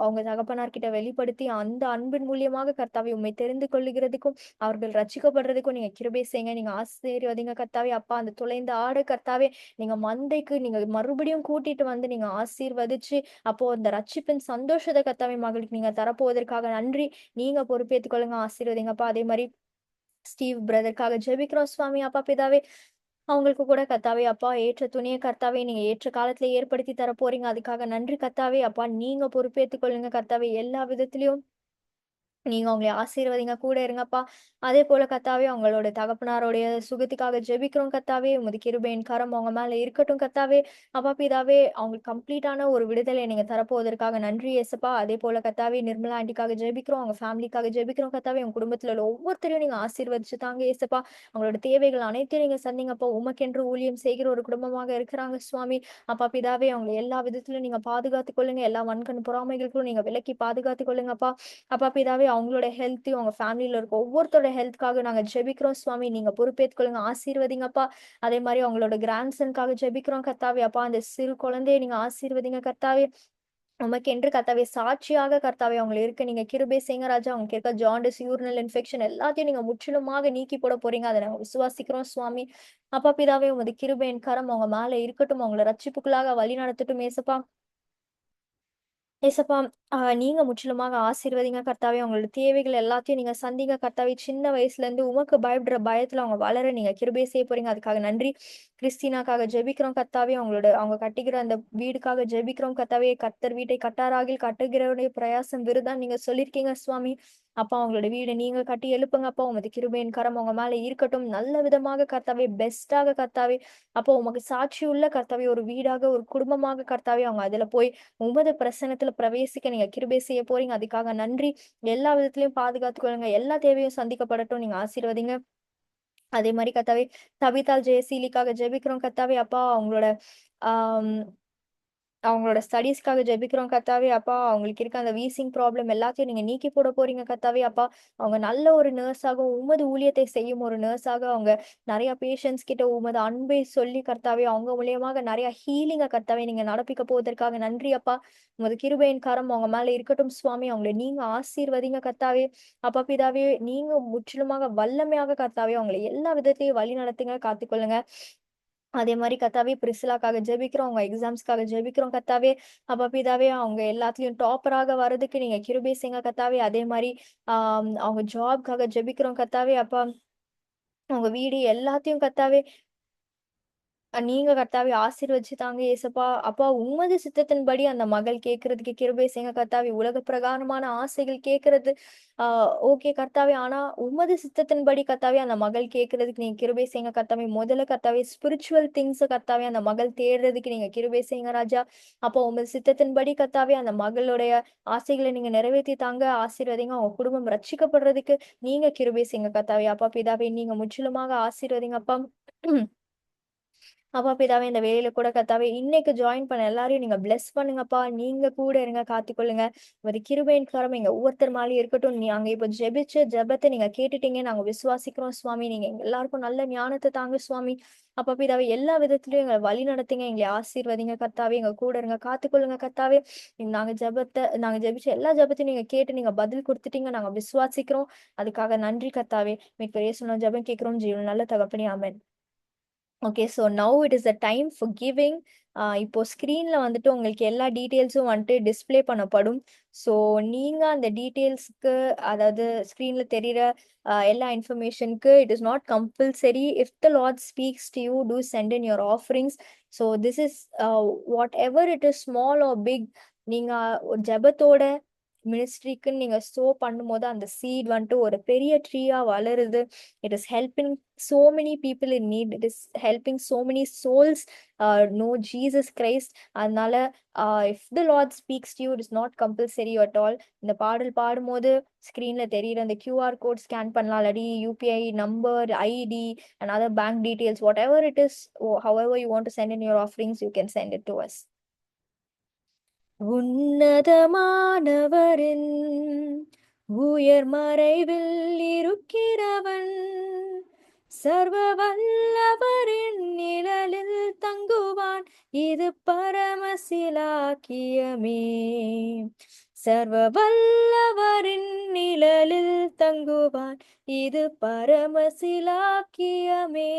அவங்க தகப்பனார்கிட்ட வெளிப்படுத்தி அந்த அன்பின் மூலியமாக கர்த்தாவே உண்மை தெரிந்து கொள்ளுகிறதுக்கும் அவர்கள் ரட்சிக்கப்படுறதுக்கும் நீங்க கிருபை செய்யுங்க. நீங்க ஆசீர்வதிங்க கர்த்தாவே. அப்பா அந்த தொலைந்த ஆடு கர்த்தாவே நீங்க மந்தைக்கு நீங்க மறுபடியும் கூட்டிட்டு வந்து நீங்க ஆசீர்வதிச்சு அப்போ அந்த ரட்சிப்பின் சந்தோஷத்தை கர்த்தாவே மகளுக்கு நீங்க தரப்போவதற்காக நன்றி. நீங்க பொறுப்பேற்றுக் கொள்ளுங்க, ஆசீர்வதிங்கப்பா. அதே மாதிரி ஸ்டீவ் பிரதர்க்காக ஜெபிக்கிறோம் சுவாமி. அப்பா பிதாவே அவங்களுக்கு கூட கத்தாவே அப்பா ஏற்ற துணியை கர்த்தாவே நீங்க ஏற்ற காலத்துல ஏற்படுத்தி தர போறீங்க, அதுக்காக நன்றி கத்தாவே. அப்பா நீங்க பொறுப்பேற்றுக் கொள்ளுங்க கர்த்தாவே. எல்லா விதத்திலயும் நீங்க அவங்களை ஆசீர்வதிங்க, கூட இருங்கப்பா. அதே போல கத்தாவே அவங்களோட தகப்பனாருடைய சுகத்துக்காக ஜெபிக்கிறோம் கத்தாவே. உமது கிருபையின் கரம் அவங்க மேல இருக்கட்டும் கத்தாவே. அப்பா பிதாவே அவங்களுக்கு கம்ப்ளீட்டான ஒரு விடுதலை நீங்க தரப்போவதற்காக நன்றி ஏசப்பா. அதே போல கத்தாவே நிர்மலா ஆண்டிக்காக ஜெபிக்கிறோம், அவங்க ஃபேமிலிக்காக ஜெபிக்கிறோம் கத்தாவே. உங்க குடும்பத்துல உள்ள ஒவ்வொருத்தரையும் நீங்க ஆசீர்வதிச்சு தாங்க ஏசப்பா. அவங்களோட தேவைகள் அனைத்தையும் நீங்க சந்திங்கப்பா. உமக்கென்று ஊழியம் செய்கிற ஒரு குடும்பமாக இருக்கிறாங்க சுவாமி. அப்பா பிதாவே அவங்க எல்லா விதத்திலும் நீங்க பாதுகாத்துக் கொள்ளுங்க. எல்லா வன்கண் பொறாமைகளுக்கும் நீங்க விலக்கி பாதுகாத்துக் கொள்ளுங்கப்பா. அப்பா பிதாவே அவங்களோட ஹெல்த்தையும் அவங்க ஃபேமிலியில இருக்க ஒவ்வொருத்தரோட ஹெல்த்காக நாங்க ஜெபிக்கிறோம் சுவாமி. நீங்க பொறுப்பேற்றுக்கொள்ளுங்க, ஆசீர்வதிங்கப்பா. அதே மாதிரி அவங்களோட கிராண்ட்சனுக்காக ஜெபிக்கிறோம் கர்த்தாவே. அப்பா அந்த சிறு குழந்தையை நீங்க ஆசீர்வதிங்க கர்த்தாவே. உமக்கு என்று கர்த்தாவே சாட்சியாக கர்த்தாவே அவங்க இருக்க நீங்க கிருபை செய்யுங்க ராஜா. அவங்க இருக்க ஜாண்டிஸ், யூரினல் இன்ஃபெக்ஷன் எல்லாத்தையும் நீங்க முற்றிலுமாக நீக்கி போட போறீங்க, அதை நாங்க விசுவாசிக்கிறோம் சுவாமி. அப்பா பிதாவே உமது கிருபையின் கரம் அவங்க மேல இருக்கட்டும், அவங்கள ரட்சிப்புக்குள்ளாக வழி நடத்தட்டும் ஏசப்பா. ஏசப்பா, நீங்க முற்றிலுமாக ஆசீர்வதிங்க கர்த்தாவே. அவங்களோட தேவைகள் எல்லாத்தையும் நீங்க சந்திங்க கர்த்தாவே. சின்ன வயசுல இருந்து உமக்கு பயப்படுற பயத்துல அவங்க வளர நீங்க கிருபை செய்ய போறீங்க. அதுக்காக நன்றி. கிறிஸ்டினாக்காக ஜெபிக்கிறோம் கர்த்தாவே. அவங்க கட்டிக்கிற அந்த வீடுக்காக ஜெபிக்கிறோம் கர்த்தாவே. கர்த்தர் வீட்டை கட்டாராகில் கட்டுகிறவருடைய பிரயாசம் விருதான்னு நீங்க சொல்லியிருக்கீங்க சுவாமி. அப்பா, அவங்களோட வீட நீங்க கட்டி எழுப்புங்க அப்பா. உமது கிருபையின் கரம் அவங்க மேல இருக்கட்டும். நல்ல விதமாக கர்த்தாவே, பெஸ்ட்டாக கர்த்தாவே. அப்போ உமக்கு சாட்சி உள்ள கர்த்தாவே, ஒரு வீடாக, ஒரு குடும்பமாக கர்த்தாவே, அவங்க அதுல போய் உமது பிரசன்னத்துல பிரவேசிக்க நீங்க கிருபை செய்ய போறீங்க. அதுக்காக நன்றி. எல்லா விதத்திலயும் பாதுகாத்துக் கொள்ளுங்க. எல்லா தேவையும் சந்திக்கப்படட்டும். நீங்க ஆசீர்வதிங்க. அதே மாரி கர்த்தாவே, தபித்தாள் ஜெயசீலிக்காக ஜெபிக்கிறோம் கர்த்தாவே. அப்பா, ஆம் அவங்களோட ஸ்டடீஸ்க்காக ஜெபிக்கிறோம் கர்த்தாவே. அப்பா, அவங்களுக்கு இருக்க அந்த வீசிங் ப்ராப்ளம் எல்லாத்தையும் நீங்க நீக்கி போட போறீங்க கர்த்தாவே. அப்பா, அவங்க நல்ல ஒரு நர்ஸாக, உமது ஊழியத்தை செய்யும் ஒரு நர்ஸாக, அவங்க நெறைய பேஷண்ட்ஸ் கிட்ட உமது அன்பை சொல்லி கர்த்தாவே, அவங்க மூலியமாக நெறைய ஹீலிங்க கர்த்தாவே நீங்க நடப்பிக்க போவதற்காக நன்றி அப்பா. உமது கிருபையின் கரம் அவங்க மேல இருக்கட்டும் சுவாமி. அவங்கள நீங்க ஆசீர்வதிங்க கர்த்தாவே. அப்பா பிதாவே, நீங்க முற்றிலுமாக வல்லமையாக கர்த்தாவே அவங்கள எல்லா விதத்திலயும் வழி நடத்துங்க, காத்துக்கொள்ளுங்க. அதே மாரி கர்த்தாவே, பிரிசிலாக்காக ஜெபிக்கிறோம். அவங்க எக்ஸாம்ஸ்க்காக ஜெபிக்கிறோம் கர்த்தாவே. அப்பா பிதாவே, அவங்க எல்லாத்துலயும் டாப்பராக வரதுக்கு நீங்க கிருபை செய்யுங்க கர்த்தாவே. அதே மாரி அவங்க ஜாப்க்காக ஜெபிக்கிறோம் கர்த்தாவே. அப்பா, அவங்க வீடு எல்லாத்தையும் கர்த்தாவே, நீங்க கர்த்தாவே ஆசீர்வதிச்சு தாங்க ஏசப்பா. அப்பா, உமது சித்தத்தின்படி அந்த மகள் கேட்கறதுக்கு கிருபை செய்யுங்க கர்த்தாவே. உலக பிரகாரமான ஆசைகள் கேட்கறது ஆ ஓகே கர்த்தாவே. ஆனா உமது சித்தத்தின்படி கர்த்தாவே அந்த மகள் கேட்கறதுக்கு நீங்க கிருபை செய்யுங்க கர்த்தாவே. முதல்ல கர்த்தாவே ஸ்பிரிச்சுவல் திங்ஸ் கர்த்தாவே அந்த மகள் தேடுறதுக்கு நீங்க கிருபை செய்யுங்க ராஜா. அப்போ உமது சித்தத்தின்படி கர்த்தாவே அந்த மகளுடைய ஆசைகளை நீங்க நிறைவேத்தி தாங்க. ஆசீர்வதிங்க. அவங்க குடும்பம் ரட்சிக்கப்படுறதுக்கு நீங்க கிருபை செய்யுங்க கர்த்தாவே. அப்பா பிதாவே, நீங்க முற்றிலுமாக ஆசீர்வதிங்க அப்பா. அப்பா பிதாவே, இந்த வேலையில கூட கர்த்தாவே, இன்னைக்கு ஜாயின் பண்ண எல்லாரையும் நீங்க பிளெஸ் பண்ணுங்கப்பா. நீங்க கூட இருங்க, காத்துக்கொள்ளுங்க. உமது கிருபையின் கரம் எங்க ஒவ்வொருத்தர் மேலயும் இருக்கட்டும். நாங்க இப்ப ஜெபிச்ச ஜெபத்த நீங்க கேட்டுட்டீங்க. நாங்க விசுவாசிக்கிறோம் சுவாமி. நீங்க எங்க எல்லாருக்கும் நல்ல ஞானத்த தாங்க சுவாமி. அப்பா பிதாவே, எல்லா விதத்திலயும் எங்கள வழி நடத்துங்க. எங்களை ஆசீர்வதிங்க கர்த்தாவே. எங்க கூட இருங்க, காத்துக்கொள்ளுங்க கர்த்தாவே. நாங்க ஜெபிச்ச எல்லா ஜெபத்தையும் நீங்க கேட்டு நீங்க பதில் குடுத்துட்டீங்க. நாங்க விசுவாசிக்கிறோம். அதுக்காக நன்றி கர்த்தாவே. மீட்பர் இயேசுவின் ஜெபம் கேட்கிறோம் ஜீவன் நல்ல தகப்பனே. Amen. Okay. So now it is the time for giving. இப்போ ஸ்க்ரீன்ல வந்துட்டு உங்களுக்கு எல்லா டீட்டெயில்ஸும் வந்துட்டு டிஸ்ப்ளே பண்ணப்படும். ஸோ நீங்க அந்த டீட்டெயில்ஸ்க்கு, அதாவது ஸ்க்ரீன்ல தெரியிற எல்லா இன்ஃபர்மேஷனுக்கு, it is not compulsory. If the Lord speaks to you, do send in your offerings. So this is what ever it is, small or big, நீங்க ஒரு ஜெபத்தோட மினிஸ்ட்ரிக்குன்னு நீங்க பண்ணும்போது அந்த சீட் வந்துட்டு ஒரு பெரிய ட்ரீயா வளருது. It is helping so many people in need. It is helping so many souls know Jesus Christ. அதனால if the Lord speaks to you, it is not compulsory at all. இந்த பாடல் பாடும்போது ஸ்க்ரீன்ல தெரியுற அந்த QR கோட் ஸ்கேன் பண்ணலாம். இல்லாட்டி UPI number, ID and other bank details, whatever it is, however you want to send in your offerings, you can send it to us. உன்னதமானவரின் உயர் மறைவில் இருக்கிறவன், சர்வ வல்லவரின் நிழலில் தங்குவான். இது பரமசிலாக்கியமே. சர்வ வல்லவரின் நிழலில் தங்குவான். இது பரமசிலாக்கியமே.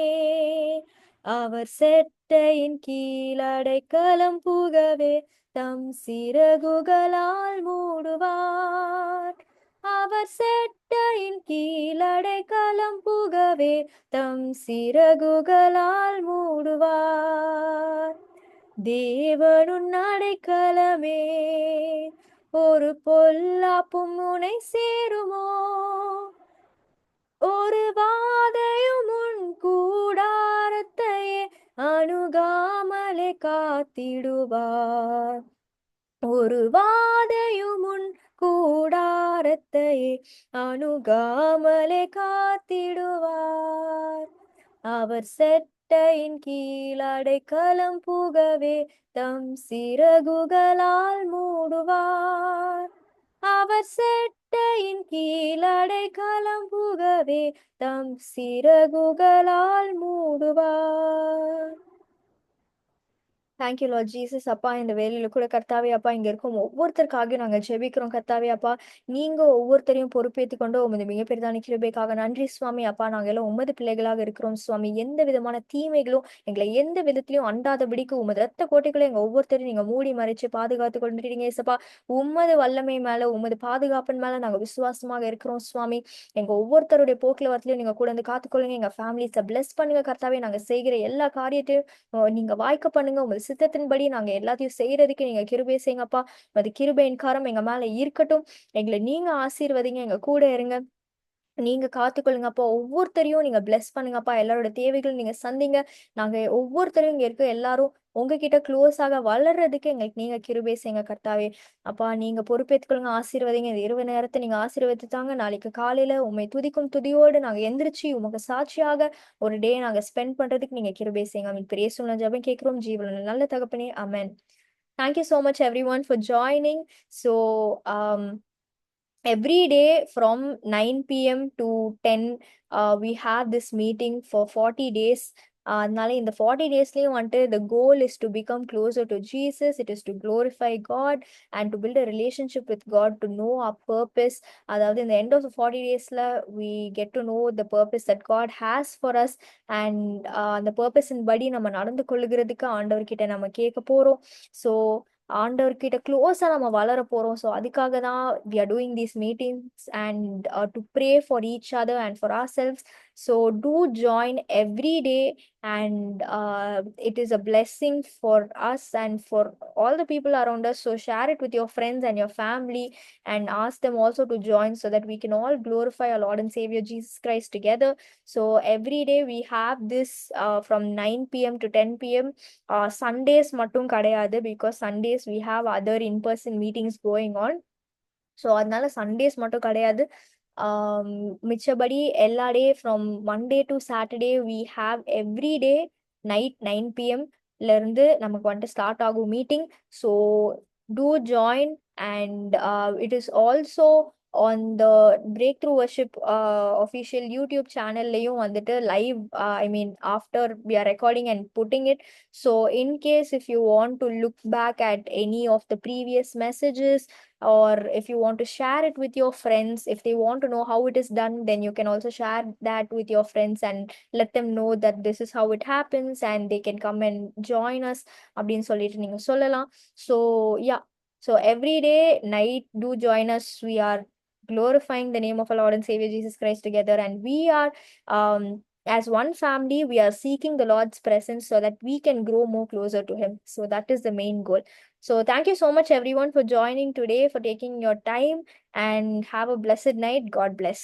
அவர் செட்டையின் கீழ் அடைக்கலம் புகவே தம் சிறகுகளால் மூடுவார். அவர் செட்டையின் கீழ் அடைக்கலம் புகவே தம் சிறகுகளால் மூடுவார். தேவனுன் அடைக்கலமே, ஒரு பொல்லாப்பும் உனை சேருமோ? ஒரு வாதையும் உன் கூடாரத்தையே அணுகாமலே காத்திடுவார். ஒரு வாதையும் உன் கூடாரத்தையே அணுகாமலே காத்திடுவார். அவர் செட்டையின் கீழ் அடைக்கலம் புகவே தம் சிறகுகளால் மூடுவார். அவர் செட்டையின் கீழ் அடைக்கலம் புகவே தம் சிறகுகளால் மூடுவார். தேங்க்யூ லார்ட் ஜீசஸ் அப்பா. இந்த வேலையில கூட கர்த்தாவே அப்பா, இங்க இருக்கும் ஒவ்வொருத்தருக்காகவும் நாங்க ஜெபிக்கிறோம் கர்த்தாவே அப்பா. நீங்க ஒவ்வொருத்தரையும் பொறுப்பேற்றுக் கொண்டு உமது மிகப்பெரிதான கிருபைக்காக நன்றி சுவாமி அப்பா. நாங்க எல்லாம் உமது பிள்ளைகளாக இருக்கிறோம் சுவாமி. எந்த விதமான தீமைகளும் எங்களை எந்த விதத்திலையும் அண்டாதபடிக்கு உமது ரத்த கோட்டைகளை எங்க ஒவ்வொருத்தரையும் நீங்க மூடி மறைச்சு பாதுகாத்து கொண்டிருக்கீங்க ஏசப்பா. உமது வல்லமை மேல உமது பாதுகாப்பின் மேல நாங்க விசுவாசமாக இருக்கிறோம் சுவாமி. எங்க ஒவ்வொருத்தருடைய போக்குல வரத்துலயும் நீங்க கூட வந்து காத்துக்கொள்ளுங்க. எங்க ஃபேமிலிஸை பிளஸ் பண்ணுங்க கர்த்தாவே. நாங்க செய்கிற எல்லா காரியத்தையும் நீங்க வாய்க்க பண்ணுங்க. உங்க சித்தத்தின்படி நாங்க எல்லாத்தையும் செய்யறதுக்கு நீங்க கிருபை செய்யுங்கப்பா. அது கிருபையின் காரம் எங்க மேல இருக்கட்டும். எங்களை நீங்க ஆசீர்வதிங்க. எங்க கூட இருங்க. நீங்க காத்துக்கொள்ளுங்கப்பா. ஒவ்வொருத்தரையும் நீங்க பிளஸ் பண்ணுங்கப்பா. எல்லாரோட தேவைகள் நீங்க சந்திங்க. நாங்க ஒவ்வொருத்தரையும் இங்க இருக்க எல்லாரும் உங்ககிட்ட க்ளோஸ் ஆக வளர்றதுக்கு எங்களுக்கு நீங்க கிருபை செய்யுங்க கர்த்தாவே. அப்பா நீங்க பொறுப்பேற்றுக்கொள்ளுங்க. ஆசீர்வதிங்க. இந்த இரவு நேரத்தை நீங்க ஆசீர்வதித்து தாங்க. நாளைக்கு காலையில உண்மை துதிக்கும் துதியோடு நாங்க எந்திரிச்சு உமக்கு சாட்சியாக ஒரு டே நாங்க ஸ்பெண்ட் பண்றதுக்கு நீங்க கிருபை செய்யுங்க. அவன் பெரிய சூழ்நிலை ஜெபம் கேட்கிறோம் ஜீவன நல்ல தகப்பனே. அமேன். Thank you so much everyone for joining. So um every day from 9 p.m. to 10 we have this meeting for 40 days. அதனால இந்த 40 டேஸ்லயும் வந்துட்டு the goal is to become closer to Jesus. It is to glorify God and to build a relationship with God, to know our purpose. அதாவது இந்த end of the 40 daysல we get to know the purpose that God has for us. and அந்த purpose-இன் படி நம்ம நடந்து கொள்ளுகிறதுக்கு ஆண்டவர்கிட்ட நம்ம கேட்க போறோம். ஸோ ஆண்டவர்கிட்ட க்ளோஸா நம்ம வளர போறோம். ஸோ அதுக்காக தான் we are doing these meetings and to pray for each other and for ourselves. So do join every day, and it is a blessing for us and for all the people around us. So share it with your friends and your family, and ask them also to join so that we can all glorify our Lord and Savior Jesus Christ together. So every day we have this from 9 p.m. to 10 p.m. Sundays மட்டும் கிடையாது, because Sundays we have other in-person meetings going on. So அதனால Sundays மட்டும் கிடையாது. மிச்சபடி எல்லா day from Monday to Saturday we have every day night 9 p.m. இருந்து நமக்கு வந்துட்டு ஸ்டார்ட் ஆகும் meeting. So do join. And it is also on the Breakthrough Worship official YouTube channel-லையும் வந்துட்டு live, I mean after we are recording and putting it. So in case if you want to look back at any of the previous messages, or if you want to share it with your friends, if they want to know how it is done, then you can also share that with your friends and let them know that this is how it happens and they can come and join us அப்படின்னு சொல்லிட்டு நீங்க சொல்லலாம். So yeah, so every day night do join us. We are glorifying the name of our Lord and Savior Jesus Christ together, and we are as one family, we are seeking the Lord's presence so that we can grow more closer to him. So that is the main goal. So thank you so much everyone for joining today, for taking your time, and have a blessed night. God bless.